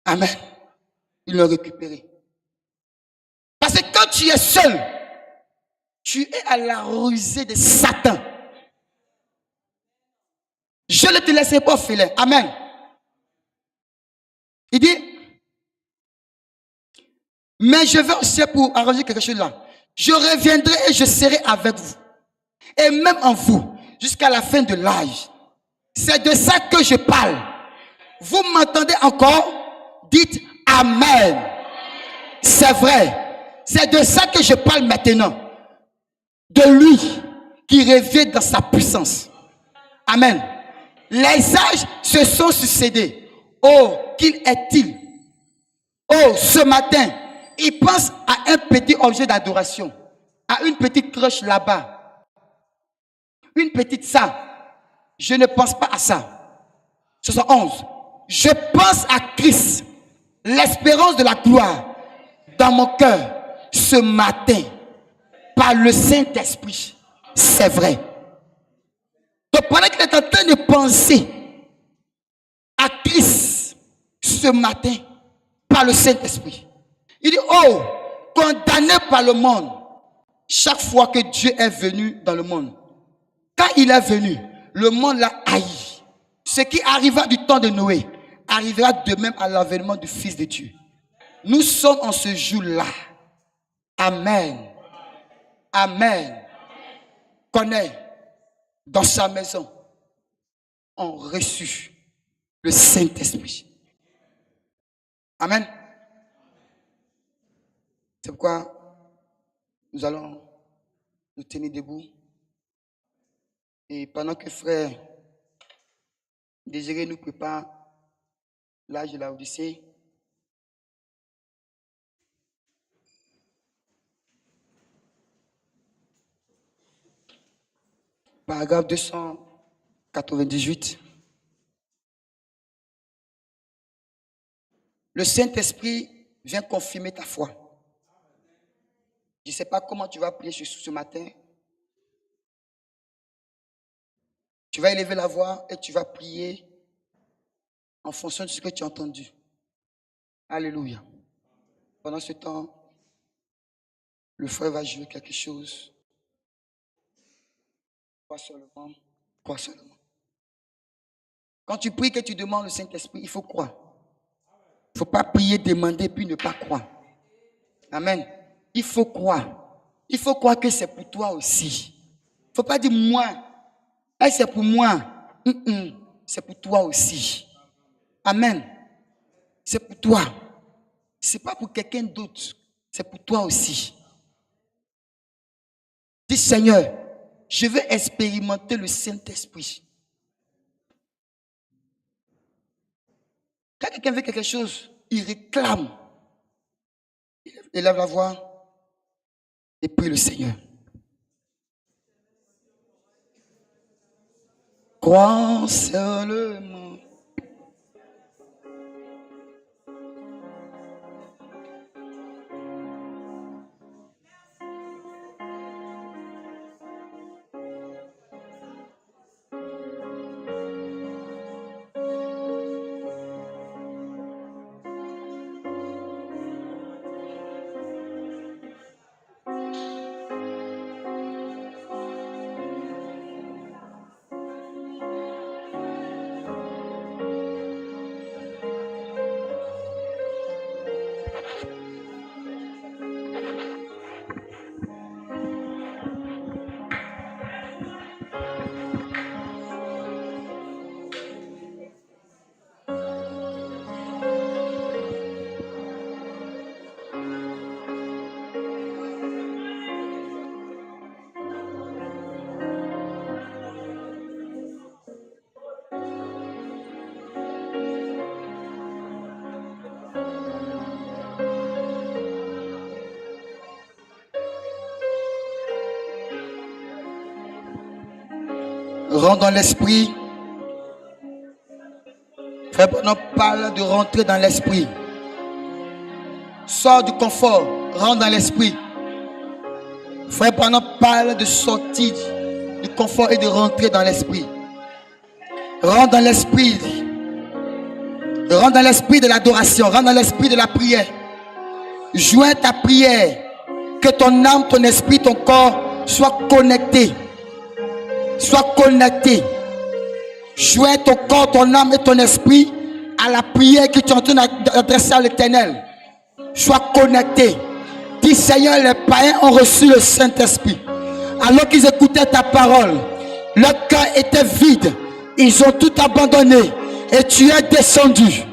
Amen. Ils l'ont récupéré. Parce que quand tu es seul, tu es à la rusée de Satan. Je ne te laisserai pas orphelin. Amen. Il dit, mais je vais aussi pour arranger quelque chose là. Je reviendrai et je serai avec vous. Et même en vous, jusqu'à la fin de l'âge. C'est de ça que je parle. Vous m'entendez encore? Dites Amen. C'est vrai. C'est de ça que je parle maintenant. De lui qui revient dans sa puissance. Amen. Les âges se sont succédés. Oh, qu'il est-il? Oh, ce matin, il pense à un petit objet d'adoration, à une petite cloche là-bas, une petite ça. Je ne pense pas à ça. 71. Je pense à Christ, l'espérance de la gloire, dans mon cœur, ce matin, par le Saint-Esprit. C'est vrai. Donc pendant qu'il est en train de penser à Christ, ce matin, par le Saint-Esprit, il dit, oh, condamné par le monde, chaque fois que Dieu est venu dans le monde, quand il est venu, le monde l'a haï. Ce qui arriva du temps de Noé arrivera de même à l'avènement du Fils de Dieu. Nous sommes en ce jour-là. Amen. Amen. Connaît dans sa maison ont reçu le Saint-Esprit. Amen. C'est pourquoi nous allons nous tenir debout. Et pendant que frère Désiré nous prépare l'âge de la Odyssée, paragraphe 298. Le Saint-Esprit vient confirmer ta foi. Je ne sais pas comment tu vas prier ce matin. Tu vas élever la voix et tu vas prier en fonction de ce que tu as entendu. Alléluia. Pendant ce temps, le frère va jouer quelque chose. Crois seulement. Crois seulement. Quand tu pries que tu demandes le Saint-Esprit, il faut croire. Il ne faut pas prier, demander, puis ne pas croire. Amen. Il faut croire. Il faut croire que c'est pour toi aussi. Il ne faut pas dire moi. Hey, c'est pour moi. C'est pour toi aussi. Amen. C'est pour toi. Ce n'est pas pour quelqu'un d'autre. C'est pour toi aussi. Dis Seigneur, je veux expérimenter le Saint-Esprit. Quand quelqu'un veut quelque chose, il réclame. Il élève la voix et prie le Seigneur. Crois seulement. Rentre dans l'esprit. Frère Branham parle de rentrer dans l'esprit. Sors du confort, rentre dans l'esprit. Frère Branham parle de sortir du confort et de rentrer dans l'esprit. Rentre dans l'esprit. Rentre dans l'esprit de l'adoration. Rentre dans l'esprit de la prière. Joins ta prière. Que ton âme, ton esprit, ton corps soient connectés. Sois connecté. Joins ton corps, ton âme et ton esprit à la prière que tu es en train d'adresser à l'Éternel. Sois connecté. Dis Seigneur, les païens ont reçu le Saint-Esprit. Alors qu'ils écoutaient ta parole, leur cœur était vide. Ils ont tout abandonné et tu es descendu.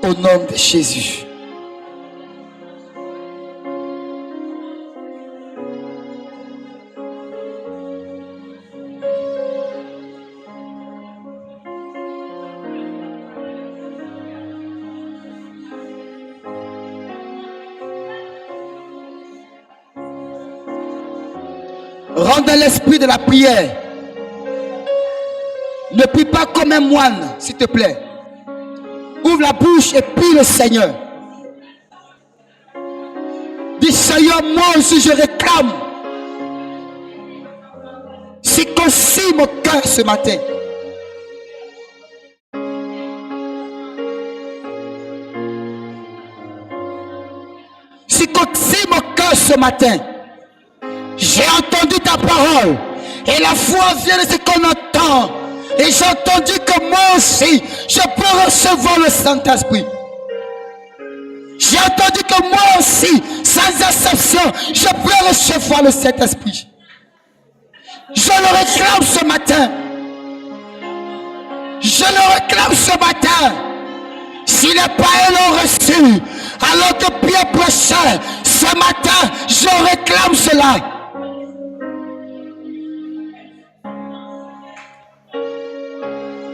Au nom de Jésus. Rentre dans l'esprit de la prière. Ne prie pas comme un moine, s'il te plaît. Ouvre la bouche et prie le Seigneur. Dis Seigneur, moi aussi je réclame. Circoncis mon cœur ce matin. Circoncis mon cœur ce matin. J'ai entendu ta parole. Et la foi vient de ce qu'on entend. Et j'ai entendu que moi aussi, je peux recevoir le Saint-Esprit. J'ai entendu que moi aussi, sans exception, je peux recevoir le Saint-Esprit. Je le réclame ce matin. Je le réclame ce matin. Si les païens l'ont reçu, alors que Pierre prêchait, ce matin, je réclame cela.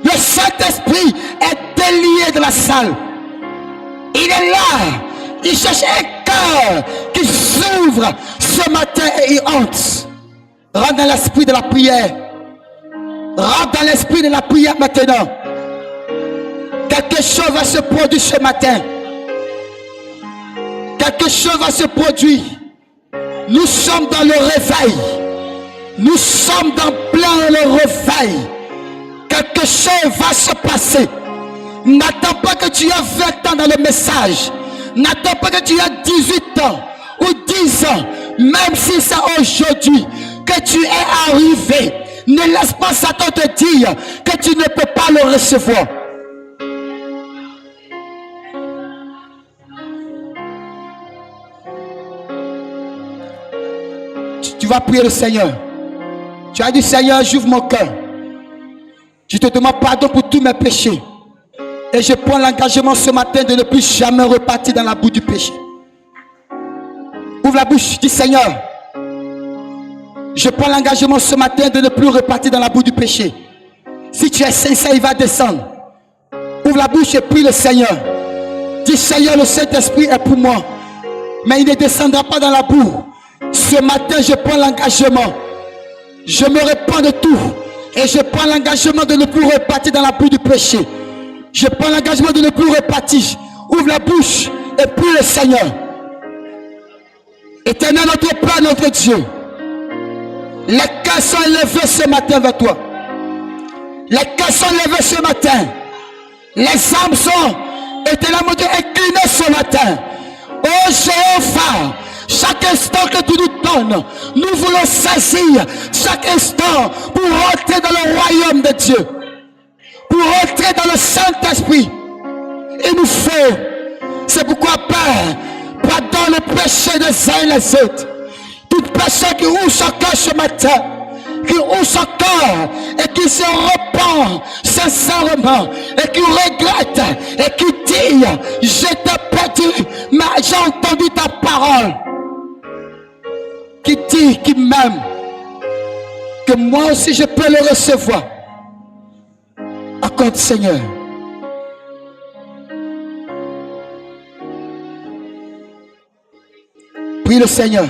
Le Saint-Esprit est délié de la salle. Il est là. Il cherche un cœur qui s'ouvre ce matin et il entre. Rentre dans l'esprit de la prière. Rentre dans l'esprit de la prière maintenant. Quelque chose va se produire ce matin. Quelque chose va se produire. Nous sommes dans le réveil. Nous sommes dans plein le réveil. Quelque chose va se passer. N'attends pas que tu aies 20 ans dans le message. N'attends pas que tu aies 18 ans ou 10 ans. Même si c'est aujourd'hui que tu es arrivé. Ne laisse pas Satan te dire que tu ne peux pas le recevoir. Tu vas prier le Seigneur. Tu as dit Seigneur, j'ouvre mon cœur. Je te demande pardon pour tous mes péchés. Et je prends l'engagement ce matin de ne plus jamais repartir dans la boue du péché. Ouvre la bouche, dis Seigneur. Je prends l'engagement ce matin de ne plus repartir dans la boue du péché. Si tu es sincère, il va descendre. Ouvre la bouche et prie le Seigneur. Dis Seigneur, le Saint-Esprit est pour moi. Mais il ne descendra pas dans la boue. Ce matin, je prends l'engagement. Je me répands de tout. Et je prends l'engagement de ne plus repartir dans la boue du péché. Je prends l'engagement de ne plus repartir. Ouvre la bouche et prie le Seigneur. Éternel notre Père, notre Dieu. Les cœurs sont élevés ce matin vers toi. Les cœurs sont élevés ce matin. Les âmes sont, éternel mon Dieu, inclinées ce matin. Oh Jéhovah, chaque instant que tu nous donnes, nous voulons saisir chaque instant pour rentrer dans le royaume de Dieu. Pour rentrer dans le Saint-Esprit. Il nous faut. C'est pourquoi Père, pardonne le péché des uns et les autres. Toute personne qui ouvre son cœur ce matin, qui ouvre son cœur et qui se repent sincèrement et qui regrette et qui dit, je t'ai perdu, mais j'ai entendu ta parole. lui qui m'aime, que moi aussi je peux le recevoir. Accorde, Seigneur. Prie le Seigneur.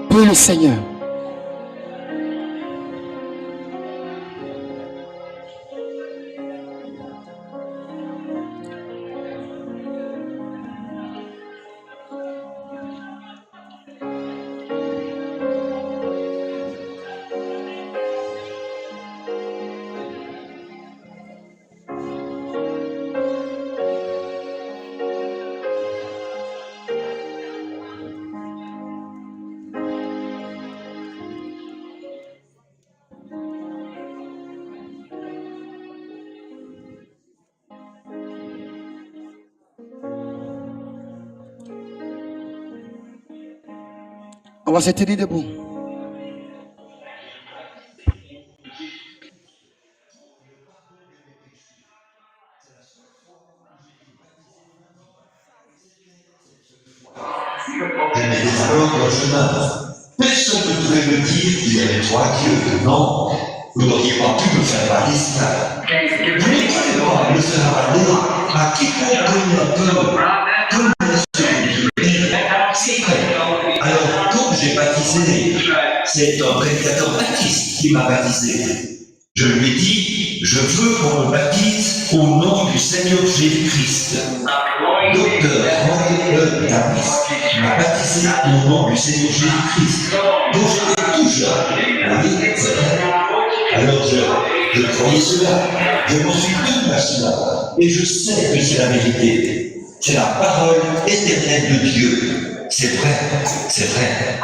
Prie le Seigneur. On va se tenir debout. Personne ne pouvait me dire qu'il y avait trois dieux. Non, vous n'auriez pas pu me faire parler cela. Vous ne pouvez pas me faire parler à quiconque comme c'est vrai. Alors, comme j'ai baptisé, c'est un prédicateur baptiste qui m'a baptisé. Je lui ai dit, je veux qu'on me baptise au nom du Seigneur Jésus-Christ. Docteur Franck Baptiste m'a baptisé au nom du Seigneur Jésus-Christ. Donc j'étais tout jeune. Vous voyez, c'est vrai. Alors je croyais cela. Je m'en suis tenu à cela. Et je sais que c'est la vérité. C'est la parole éternelle de Dieu. C'est vrai, c'est vrai.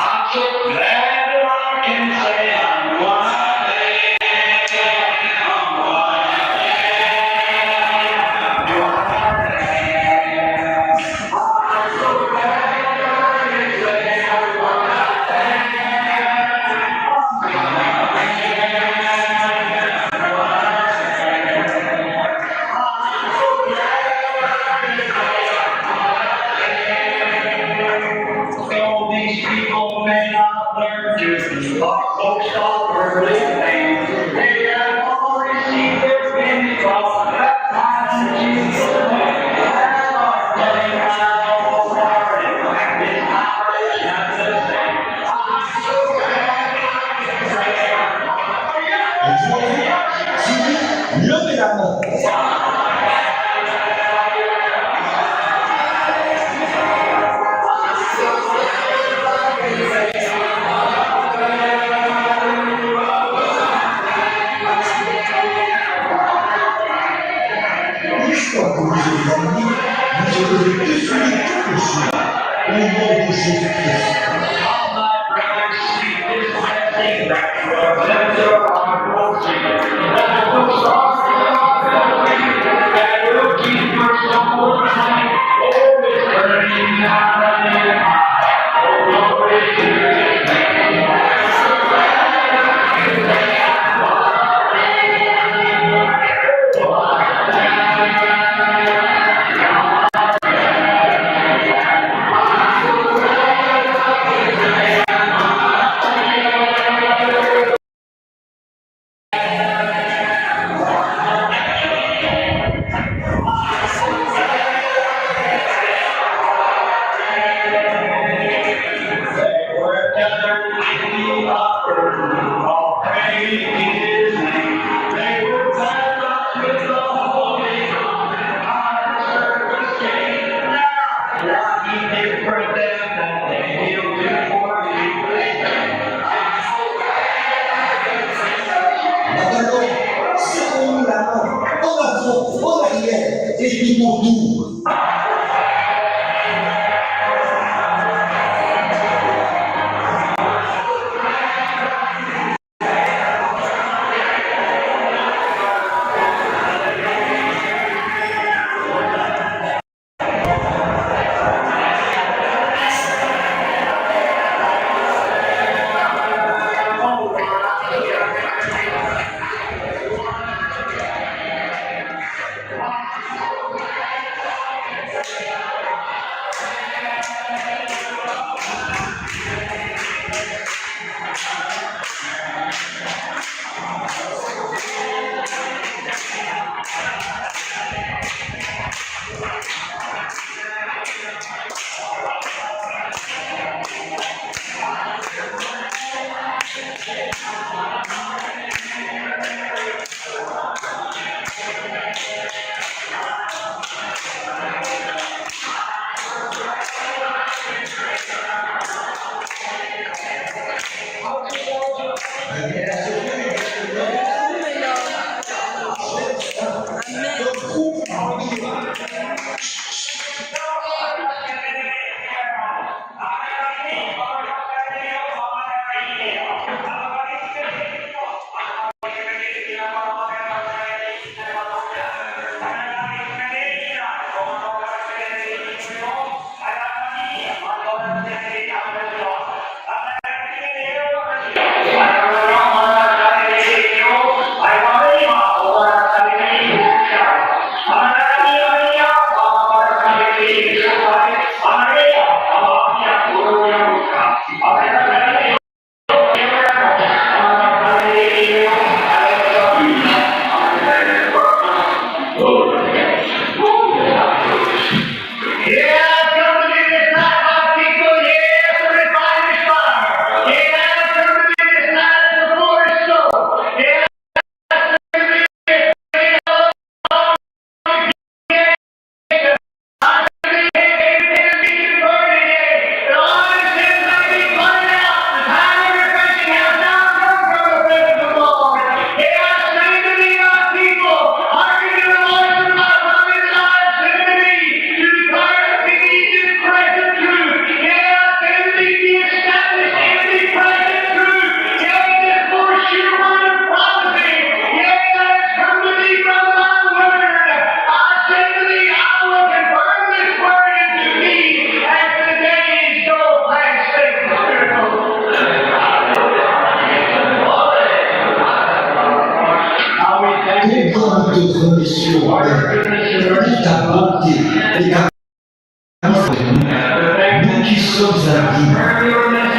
Nous qui sommes indignes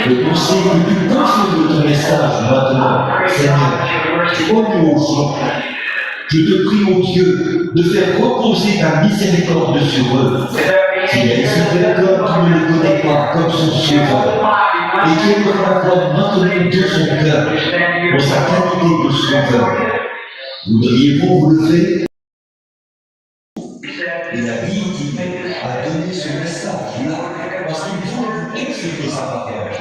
de penser que tu confirmes ton message maintenant, Seigneur, ô mon enfant, je te prie, mon Dieu, de faire reposer ta miséricorde sur eux. Si les miséricordes, tu ne les connais pas comme son sauveur, et tu aimerais avoir maintenant de son cœur, dans sa qualité de sauveur. Voudriez-vous vous lever? Et la Bible a donné ce message-là, parce qu'il faut expliquer sa parole.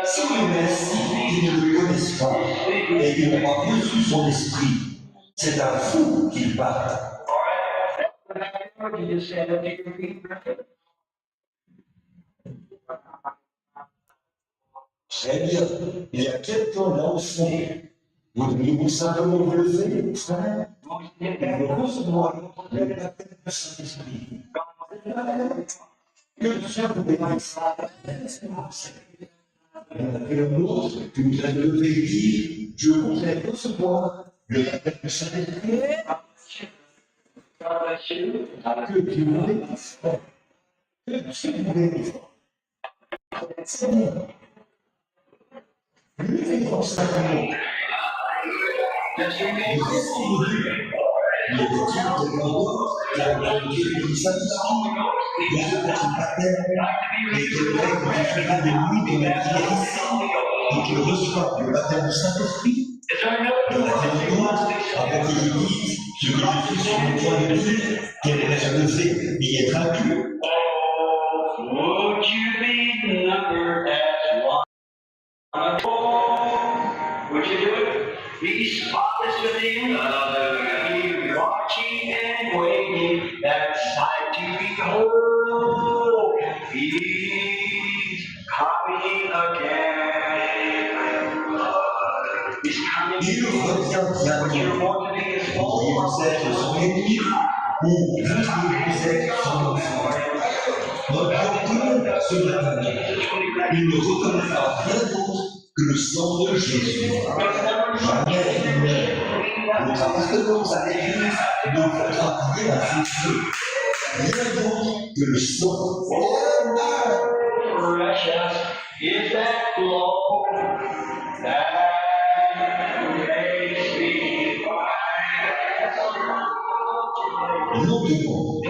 Si le Messie, ils ne le connaissent pas, et qu'ils n'ont pas reçu son esprit, c'est à vous qu'il parle. Très bien. Il y a quelqu'un là au fond. Voudriez-vous simplement vous lever, frère, et recevoir la paix de Saint-Esprit. Que Dieu vous bénisse. Et le nôtre, que vous avez levé et dit, je voudrais recevoir le baptême de Saint-Esprit. Que Dieu vous bénisse. Que Dieu vous bénisse. Seigneur, levez-vous simplement. Les petits de l'endroit, qui satisfont de ce petit baptême, et que tu feras de lui de la prière et qu'il reçoive le baptême du Saint-Esprit, le baptême de l'autre, avant que je dise ce que je suis sur le point de dire, qu'elle est se lever et être inclus. Would you be numbered as one? Would you do it? Be spotless within, be watching and waiting, that sight to behold. He's coming again. He's coming again. You want to be his Vous êtes son ennemi ou vous êtes son enfant. Notre Dieu ce matin, il ne reconnaîtra rien d'autre que le sang de Jésus. Jamais il meurt. Notre appartenance à l'Église ne vaudra rien à ses yeux. Rien d'autre que le sang. Precious is that flow that makes me Nous devons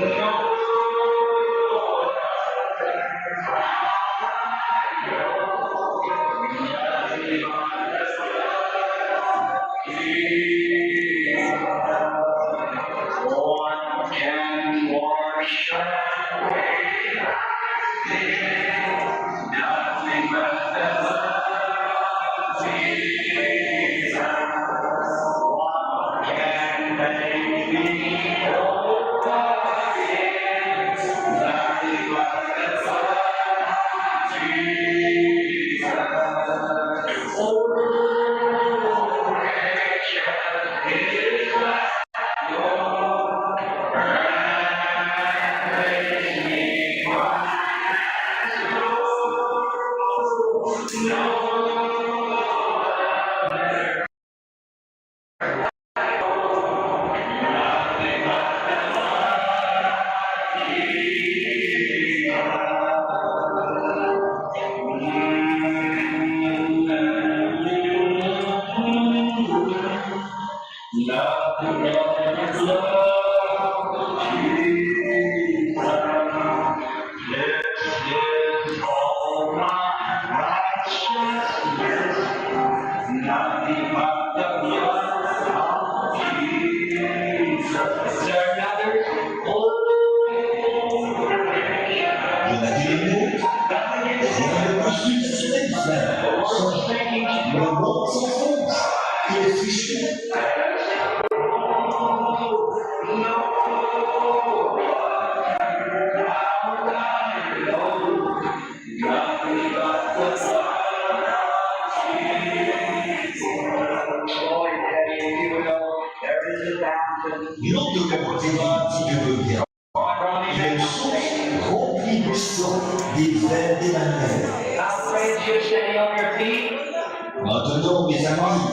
Maintenant, mes amis,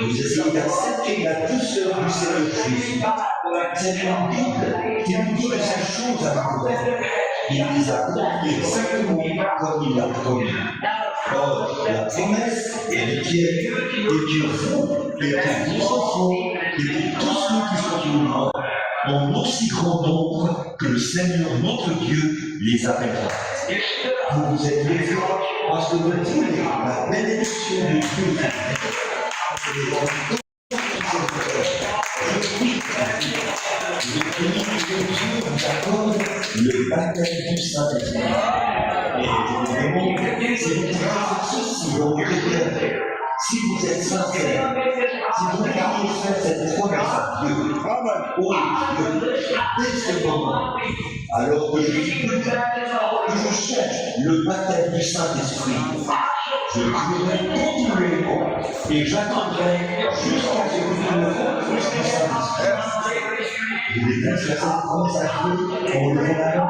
vous essayez d'accepter la douceur du Seigneur Jésus. C'est une Bible qui nous dit que ces choses arriveront. Il les a accomplis exactement comme il l'a promis. Or, la promesse est de Dieu et que vous, et que vos enfants, et que tous ceux qui sont au monde, en aussi grand nombre que le Seigneur notre Dieu les appellera. Vous vous êtes levés parce que vous voulez la bénédiction de Dieu. Je prie que Dieu vous accorde le baptême du Saint-Esprit. Et je vous demande, si vous faites ceci dans votre cœur, si vous êtes sincère, si vous voulez faire cette promesse à Dieu, oh Dieu, dès ce moment, alors que je suis que je cherche le baptême du Saint-Esprit, je crierai continuellement et j'attendrai jusqu'à ce que je me remplisse du Saint-Esprit. Je vais faire cette promesse à Dieu en levant la main.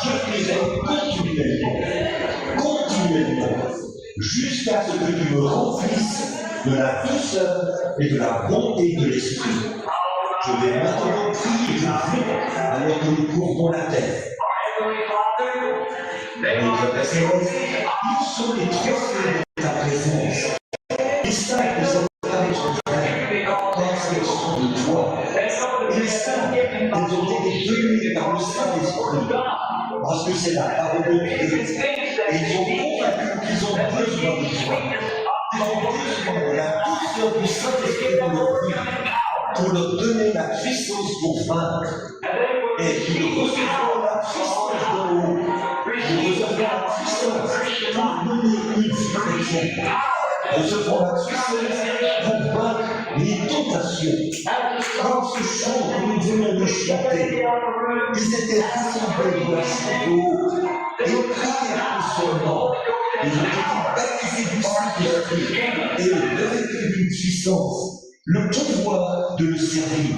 Je crierai continuellement, jusqu'à ce que tu me remplisses de la douceur et de la bonté de l'esprit. Je vais maintenant prier Dieu alors que nous courbons la tête. Notre Père Céleste, ils sont les trophées de ta présence. Ils savent que c'est avec ton frère parce qu'ils sont de toi. Ils savent qu'ils ont été donnés par le Saint-Esprit parce que c'est la parole de Dieu. Et ils sont convaincus qu'ils ont besoin de toi. Ils ont besoin de la douceur du Saint-Esprit dans leur vie pour leur donner la puissance pour vaincre. Et qu'ils recevront la puissance de haut. Ils recevront la puissance pour mener une vie chrétienne. Ils recevront la puissance pour vaincre les tentations. Comme ce chant que nous venons de chanter, ils étaient rassemblés dans la château et criaient pour son nom. Ils ont été baptisés du Saint-Esprit et revêtus d'une puissance, le pouvoir de le servir.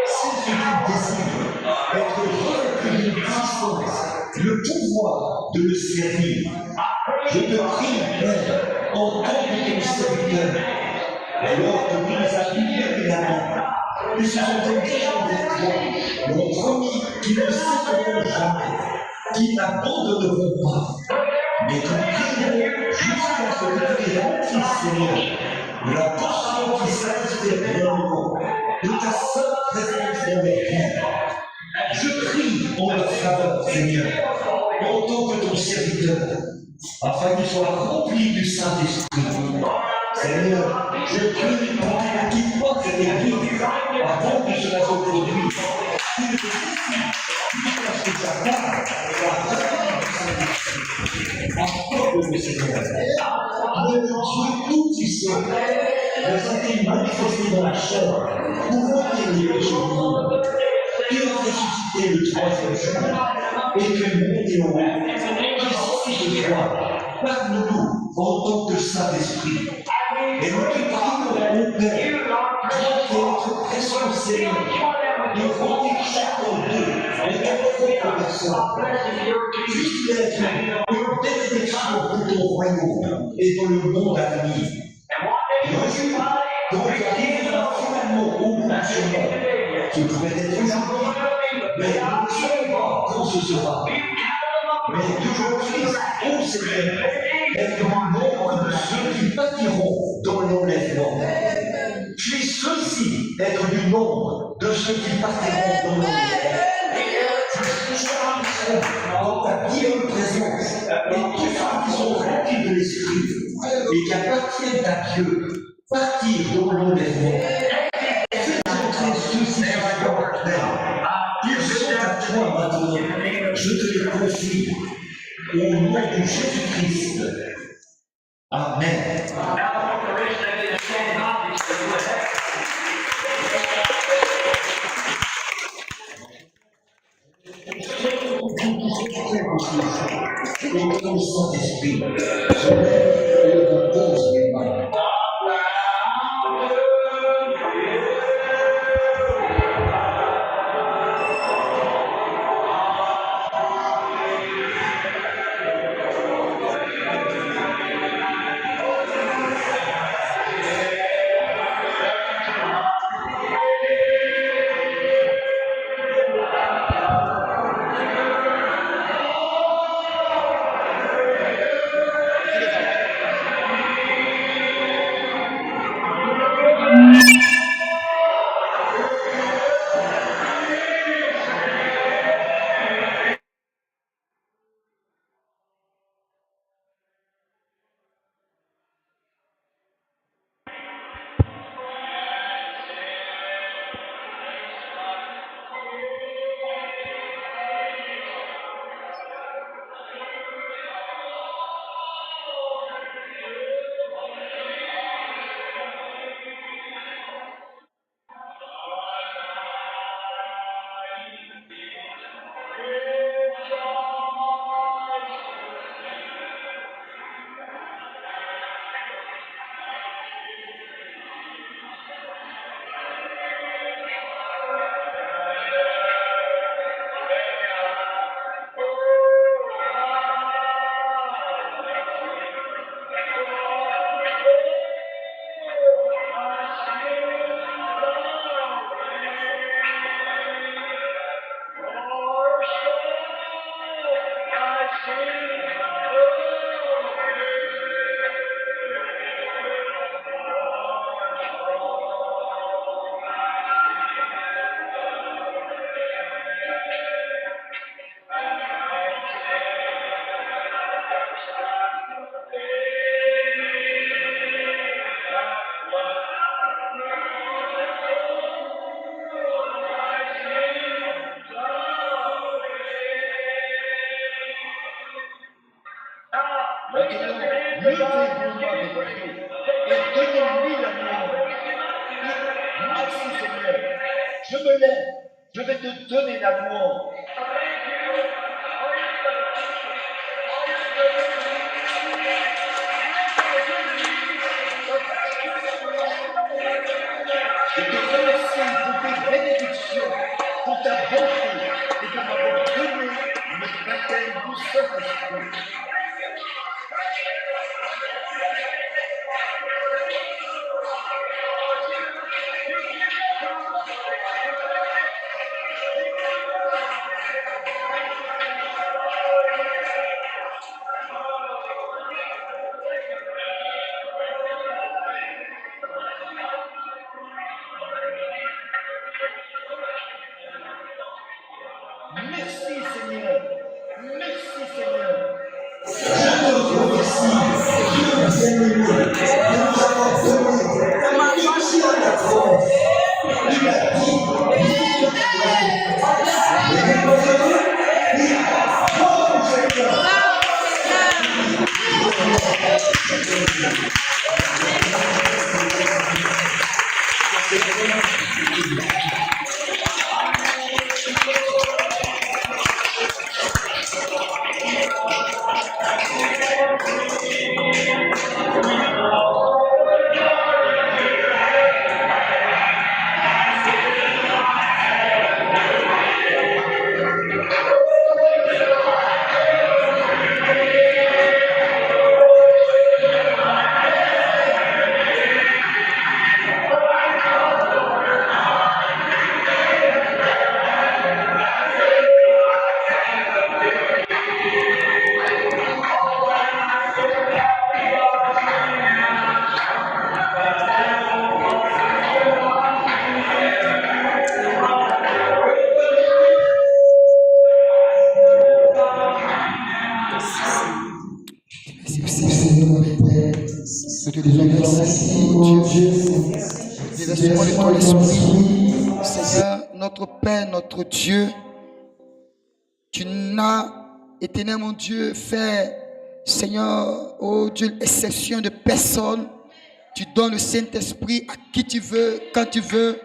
C'est ce qu'ils désirent, être revêtus d'une puissance, le pouvoir de le servir. Je te prie, Père, en tant que ton serviteur, alors que tu nous as libérés ils se sont engagés avec toi, l'ont promis qu'ils ne cesseront jamais, qu'ils n'abandonneront pas. Mais nous prierons jusqu'à ce que tu les remplisses, Seigneur, de la portion qui s'invite réellement, de ta sainte présence dans leur vie. Je prie en leur faveur, Seigneur, en tant que ton serviteur, afin qu'ils soient remplis du Saint-Esprit. Seigneur, je prie pour qu'il porte cette église avant que cela se produise. Qu'il ne parce que sa part apporte le Seigneur. Le Dieu tout-puissant, le Saint-Esprit manifesté dans la chair, pour ôter les péchés du monde, qui a ressuscité le troisième jour, et que monté au haut, qui suscite de toi, parle-nous en tant que Saint-Esprit. Et nous te prions, mon Père, qui est précieux Seigneur, de remplir chacun d'eux avec ta propre personne. Juste être une bénédiction pour ton royaume et pour le monde à venir. Et un jour, quand tu arriveras finalement au bout du chemin, ce pourrait être aujourd'hui, mais nous ne savons pas quand ce sera. Mais d'aujourd'hui, ô Seigneur, être du nombre de ceux qui bâtiront dans l'enlèvement. Puisse ceux-ci être du nombre de ceux qui partiront dans l'enlèvement. Dans ta divine présence, et tous ceux qui sont remplis de l'Esprit et qui appartiennent à Dieu, partir dans l'enlèvement. Fais entrer ceux-ci dans la terre. Ils sont à toi maintenant. Je te les confie. Au nom de Jésus-Christ. Amen. Et ton Saint-Esprit se lève et repose les mains. Je me lève, je vais te donner la louange. Je te remercie pour tes bénédictions, pour ta bonté et de m'avoir donné le baptême du Saint-Esprit. Merci Seigneur. Merci Seigneur. Je te remercie, Dieu bien-aimé, de nous avoir Nous te disons merci, oh Dieu. Déversons de ton esprit, Seigneur, notre Père, notre Dieu. Tu n'as, éternel mon Dieu, fait, Seigneur, oh Dieu, exception de personne. Tu donnes le Saint-Esprit à qui tu veux, quand tu veux.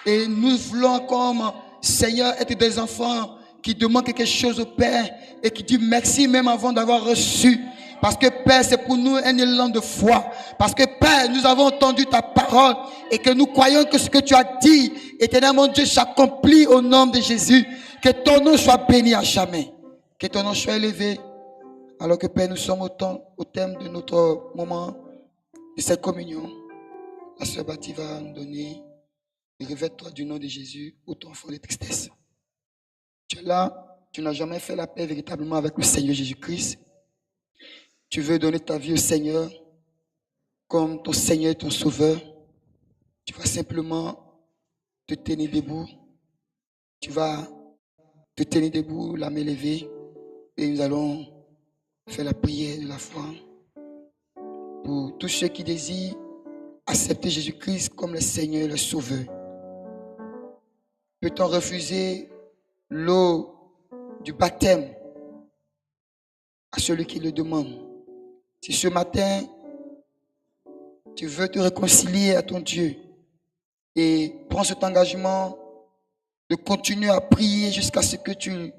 Et nous voulons comme, Seigneur, être des enfants qui demandent quelque chose au Père et qui disent merci même avant d'avoir reçu. Parce que Père, c'est pour nous un élan de foi. Parce que Père, nous avons entendu ta parole et que nous croyons que ce que tu as dit, éternel mon Dieu, s'accomplit au nom de Jésus. Que ton nom soit béni à jamais. Que ton nom soit élevé. Alors que Père, nous sommes au thème de notre moment de cette communion. La sœur Bati va nous donner. Revêt-toi du nom de Jésus ou ton enfant de tristesse. Tu es là, tu n'as jamais fait la paix véritablement avec le Seigneur Jésus-Christ. Tu veux donner ta vie au Seigneur comme ton Seigneur et ton Sauveur. Tu vas simplement te tenir debout. Tu vas te tenir debout, la main levée. Et nous allons faire la prière de la foi. Pour tous ceux qui désirent accepter Jésus-Christ comme le Seigneur et le Sauveur. Peut-on refuser l'eau du baptême à celui qui le demande? Si ce matin, tu veux te réconcilier à ton Dieu et prends cet engagement de continuer à prier jusqu'à ce que tu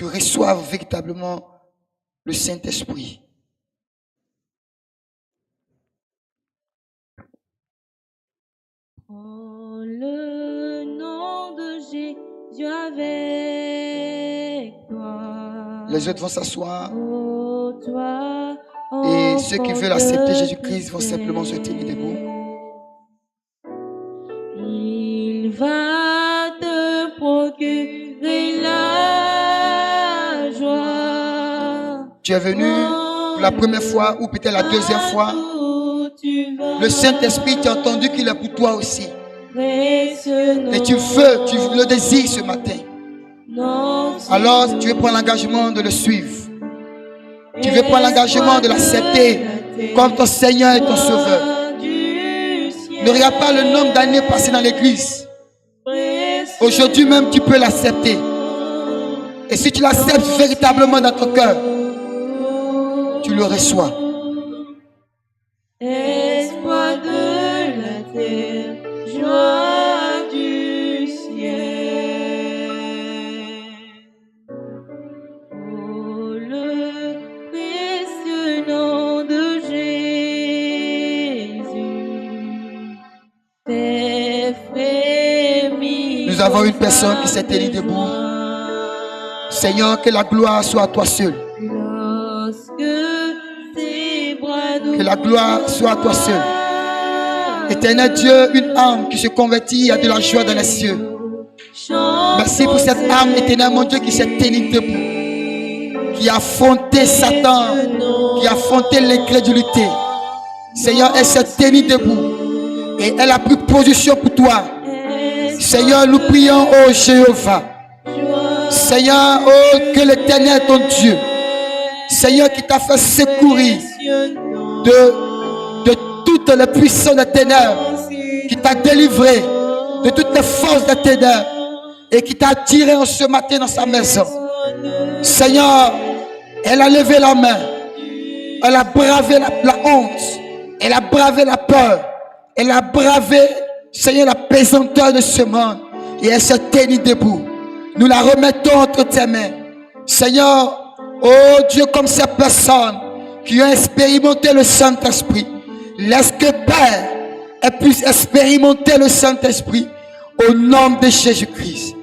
reçoives véritablement le Saint-Esprit. Prends le nom de Jésus avec toi. Les autres vont s'asseoir. Oh, toi, Et ceux qui veulent accepter Jésus-Christ vont simplement se tenir debout. Il va te procurer la joie. Tu es venu pour la première fois ou peut-être la deuxième fois. Le Saint-Esprit, tu as entendu qu'il est pour toi aussi. Et tu le désires ce matin. Alors tu veux prendre l'engagement de le suivre. Tu veux prendre l'engagement de l'accepter comme ton Seigneur et ton Sauveur. Ne regarde pas le nombre d'années passées dans l'église. Aujourd'hui même, tu peux l'accepter. Et si tu l'acceptes véritablement dans ton cœur, tu le reçois. Espoir de la terre, joie du ciel. Oh, le précieux nom de Jésus fait frémir. Nous avons une personne qui s'est tenue debout. Seigneur, que la gloire soit à toi seul. Que la gloire soit à toi seul. Éternel Dieu, une âme qui se convertit a de la joie dans les cieux. Merci pour cette âme, éternel mon Dieu, qui s'est tenue debout, qui a affronté Satan, qui a affronté l'incrédulité. Seigneur, elle s'est tenue debout et elle a pris position pour toi. Seigneur, nous prions, oh Jéhovah. Seigneur, oh que l'Éternel ton Dieu, Seigneur, qui t'a fait secourir de toutes les puissances des ténèbres, qui t'a délivré de toutes les forces des ténèbres et qui t'a attiré en ce matin dans sa maison. Seigneur, elle a levé la main Elle a bravé la honte. Elle a bravé la peur. Elle a bravé, Seigneur, la pesanteur de ce monde. Et elle se tenue debout. Nous la remettons entre tes mains. Seigneur, oh Dieu, comme ces personnes qui ont expérimenté le Saint-Esprit, laisse que Père, elles puissent expérimenter le Saint-Esprit au nom de Jésus-Christ.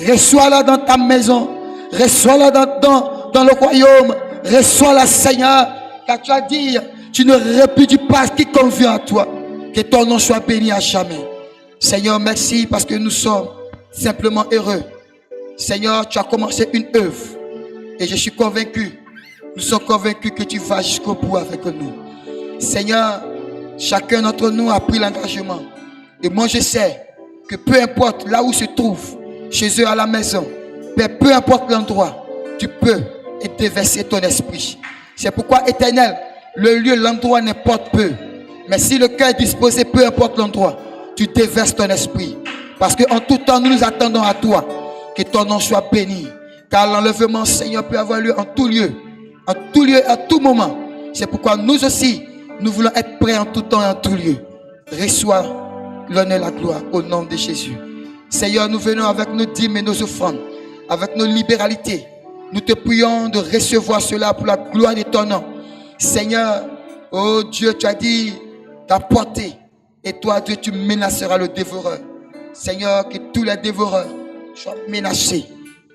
Reçois-la dans ta maison. Reçois-la dans le royaume. Reçois-la, Seigneur, car tu as dit, tu ne répudies pas ce qui convient à toi. Que ton nom soit béni à jamais. Seigneur, merci parce que nous sommes simplement heureux. Seigneur, tu as commencé une œuvre. Et je suis convaincu, nous sommes convaincus que tu vas jusqu'au bout avec nous. Seigneur, chacun d'entre nous a pris l'engagement. Et moi je sais que peu importe là où se trouve, chez eux à la maison, peu importe l'endroit, tu peux et déverser ton esprit. C'est pourquoi, Éternel, le lieu, l'endroit n'importe peu. Mais si le cœur est disposé, peu importe l'endroit, tu déverses ton esprit. Parce qu'en tout temps, nous nous attendons à toi. Que ton nom soit béni. Car l'enlèvement, Seigneur, peut avoir lieu en tout lieu. En tout lieu, à tout moment. C'est pourquoi nous aussi, nous voulons être prêts en tout temps et en tout lieu. Reçois l'honneur et la gloire au nom de Jésus. Seigneur, nous venons avec nos dîmes et nos offrandes, avec nos libéralités. Nous te prions de recevoir cela pour la gloire de ton nom. Seigneur, oh Dieu, tu as dit d'apporter. Et toi, Dieu, tu menaceras le dévoreur. Seigneur, que tous les dévoreurs soient menacés.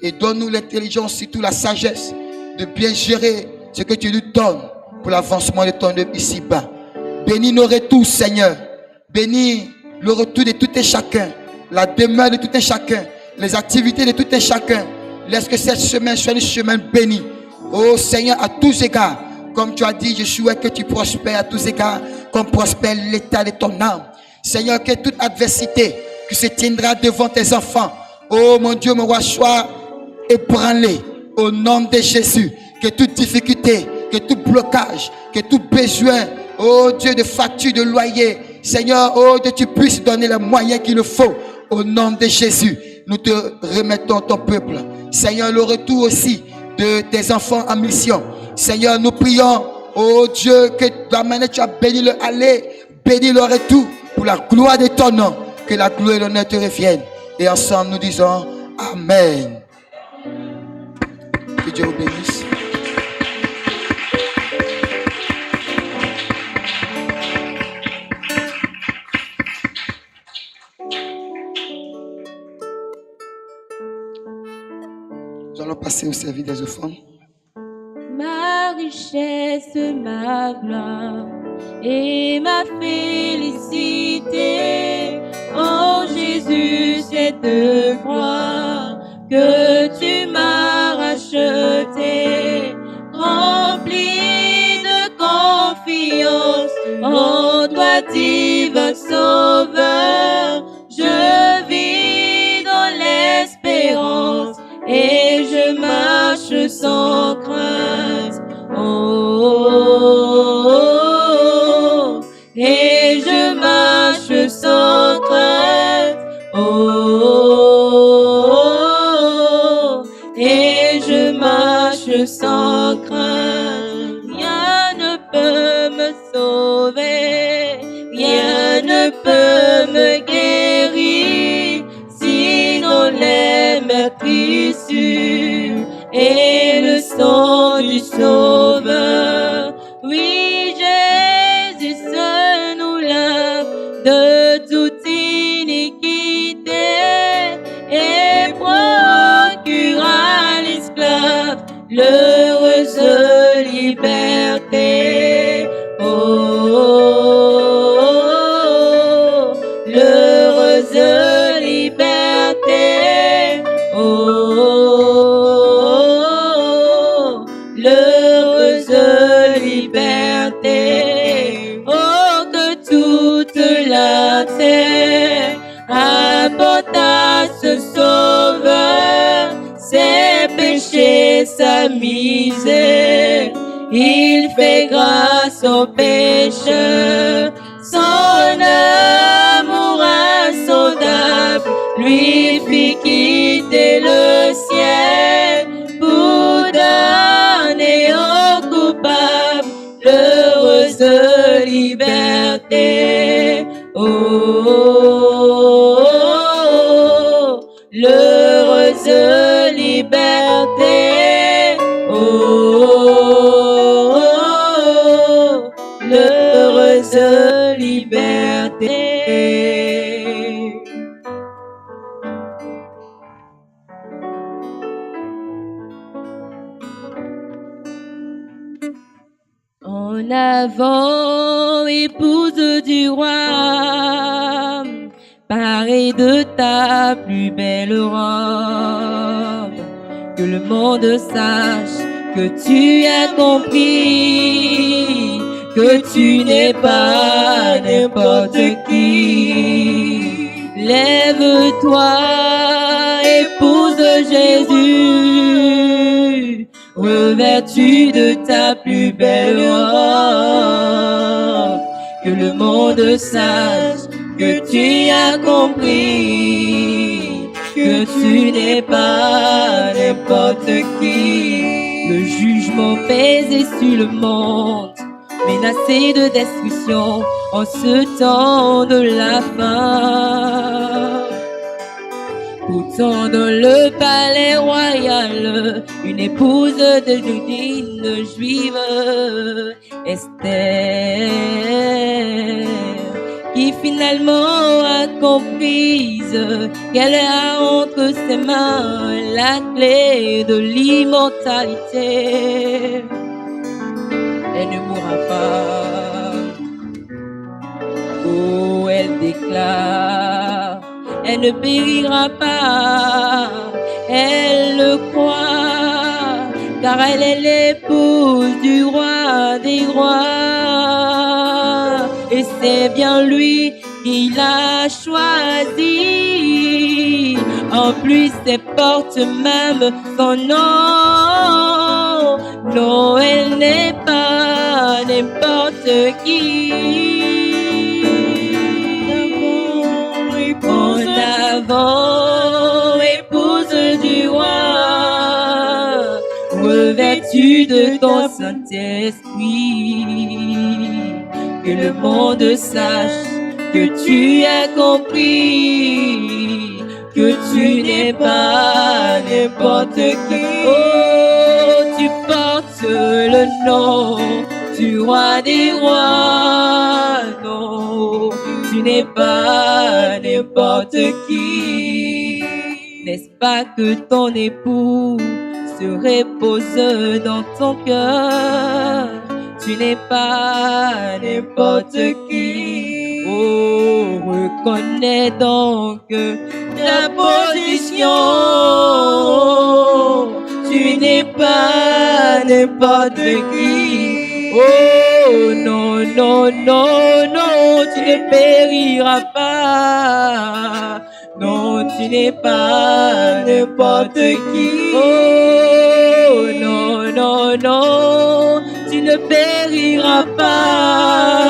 Et donne-nous l'intelligence, surtout la sagesse, de bien gérer ce que tu nous donnes pour l'avancement de ton œuvre ici-bas. Bénis nos retours, Seigneur. Bénis le retour de tout et chacun. La demeure de tout et chacun. Les activités de tout et chacun. Laisse que cette semaine soit une semaine bénie. Oh Seigneur, à tous égards. Comme tu as dit, je souhaite que tu prospères à tous égards, comme prospère l'état de ton âme. Seigneur, que toute adversité qui se tiendra devant tes enfants, oh mon Dieu, mon roi, soit ébranlée au nom de Jésus. Que toute difficulté, que tout blocage, que tout besoin, oh Dieu, de facture, de loyer, Seigneur, oh Dieu, tu puisses donner les moyens qu'il faut au nom de Jésus. Nous te remettons ton peuple. Seigneur, le retour aussi de tes enfants en mission. Seigneur, nous prions, oh Dieu, que de la manière tu as béni le aller, bénis le retour pour la gloire de ton nom. Que la gloire et l'honneur te reviennent. Et ensemble, nous disons Amen. Que Dieu vous bénisse. Nous allons passer au service des offrandes. Ma richesse, ma gloire et ma félicité. Oh Jésus, c'est de croire que tu m'as racheté, rempli de confiance en toi, divin Sauveur. Je vis dans l'espérance et je marche sans crainte. Oh, et je marche sans crainte. Oh, et je marche sans crainte. Rien ne peut me sauver, rien ne peut me guérir, sinon les meurtrissures et le sang du Sauveur. Oui, Jésus seul nous lave de toute iniquité et procure à l'esclave l'heureuse liberté. Oh, l'heureuse liberté. Oh, l'heureuse liberté. Oh, que toute la terre apporte à ce Sauveur ses péchés, sa misère. Il fait grâce aux pécheurs, son amour insondable lui fit quitter le ciel pour donner aux coupables le liberté. Oh, l'heureuse liberté. Oh, l'heureuse liberté. En avant, épouse du roi, parée de ta plus belle robe, que le monde sache que tu as compris, que tu n'es pas n'importe qui. Lève-toi, épouse Jésus, revêtue de ta plus belle robe, que le monde sache que tu as compris, que tu n'es pas n'importe qui. Le jugement pèse sur le monde, menacé de destruction en ce temps de la fin. Pourtant dans le palais royal, une épouse de d'une juive, Esther, qui finalement a comprise qu'elle a entre ses mains la clé de l'immortalité. Elle ne mourra pas. Oh, elle déclare, elle ne périra pas, elle le croit, car elle est l'épouse du roi des rois, et c'est bien lui qui l'a choisi. En plus, elle porte même son nom. Non, elle n'est pas n'importe qui. En avant, épouse du roi, revêtue de ton Saint-Esprit, que le monde sache que tu as compris, que tu n'es pas n'importe qui. Oh, tu portes le nom du roi des rois. Non, tu n'es pas n'importe qui. N'est-ce pas que ton époux se repose dans ton cœur? Tu n'es pas n'importe qui. Oh, reconnais donc ta position. Tu n'es pas n'importe qui. Oh, non, non, non, non, tu ne périras pas. Non, tu n'es pas n'importe qui. Oh, non, non, non, tu ne périras pas.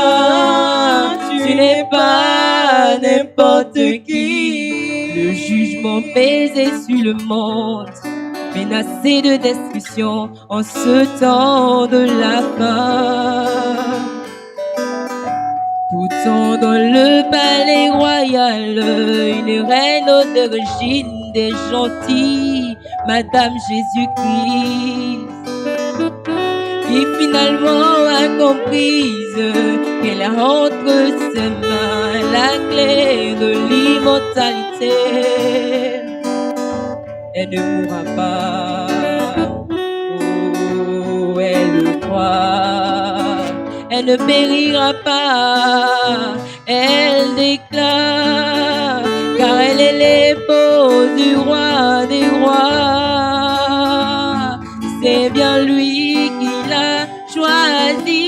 Tu n'es pas n'importe qui. Le jugement pesait sur le monde, menacé de destruction en ce temps de la fin. Pourtant dans le palais royal, une reine d'origine des gentils, Madame Jésus-Christ, qui finalement a comprise qu'elle a entre ses mains la clé de l'immortalité. Elle ne mourra pas. Oh, elle le croit. Elle ne périra pas. Elle déclare, car elle est l'épouse du roi des rois. C'est bien lui qui l'a choisi.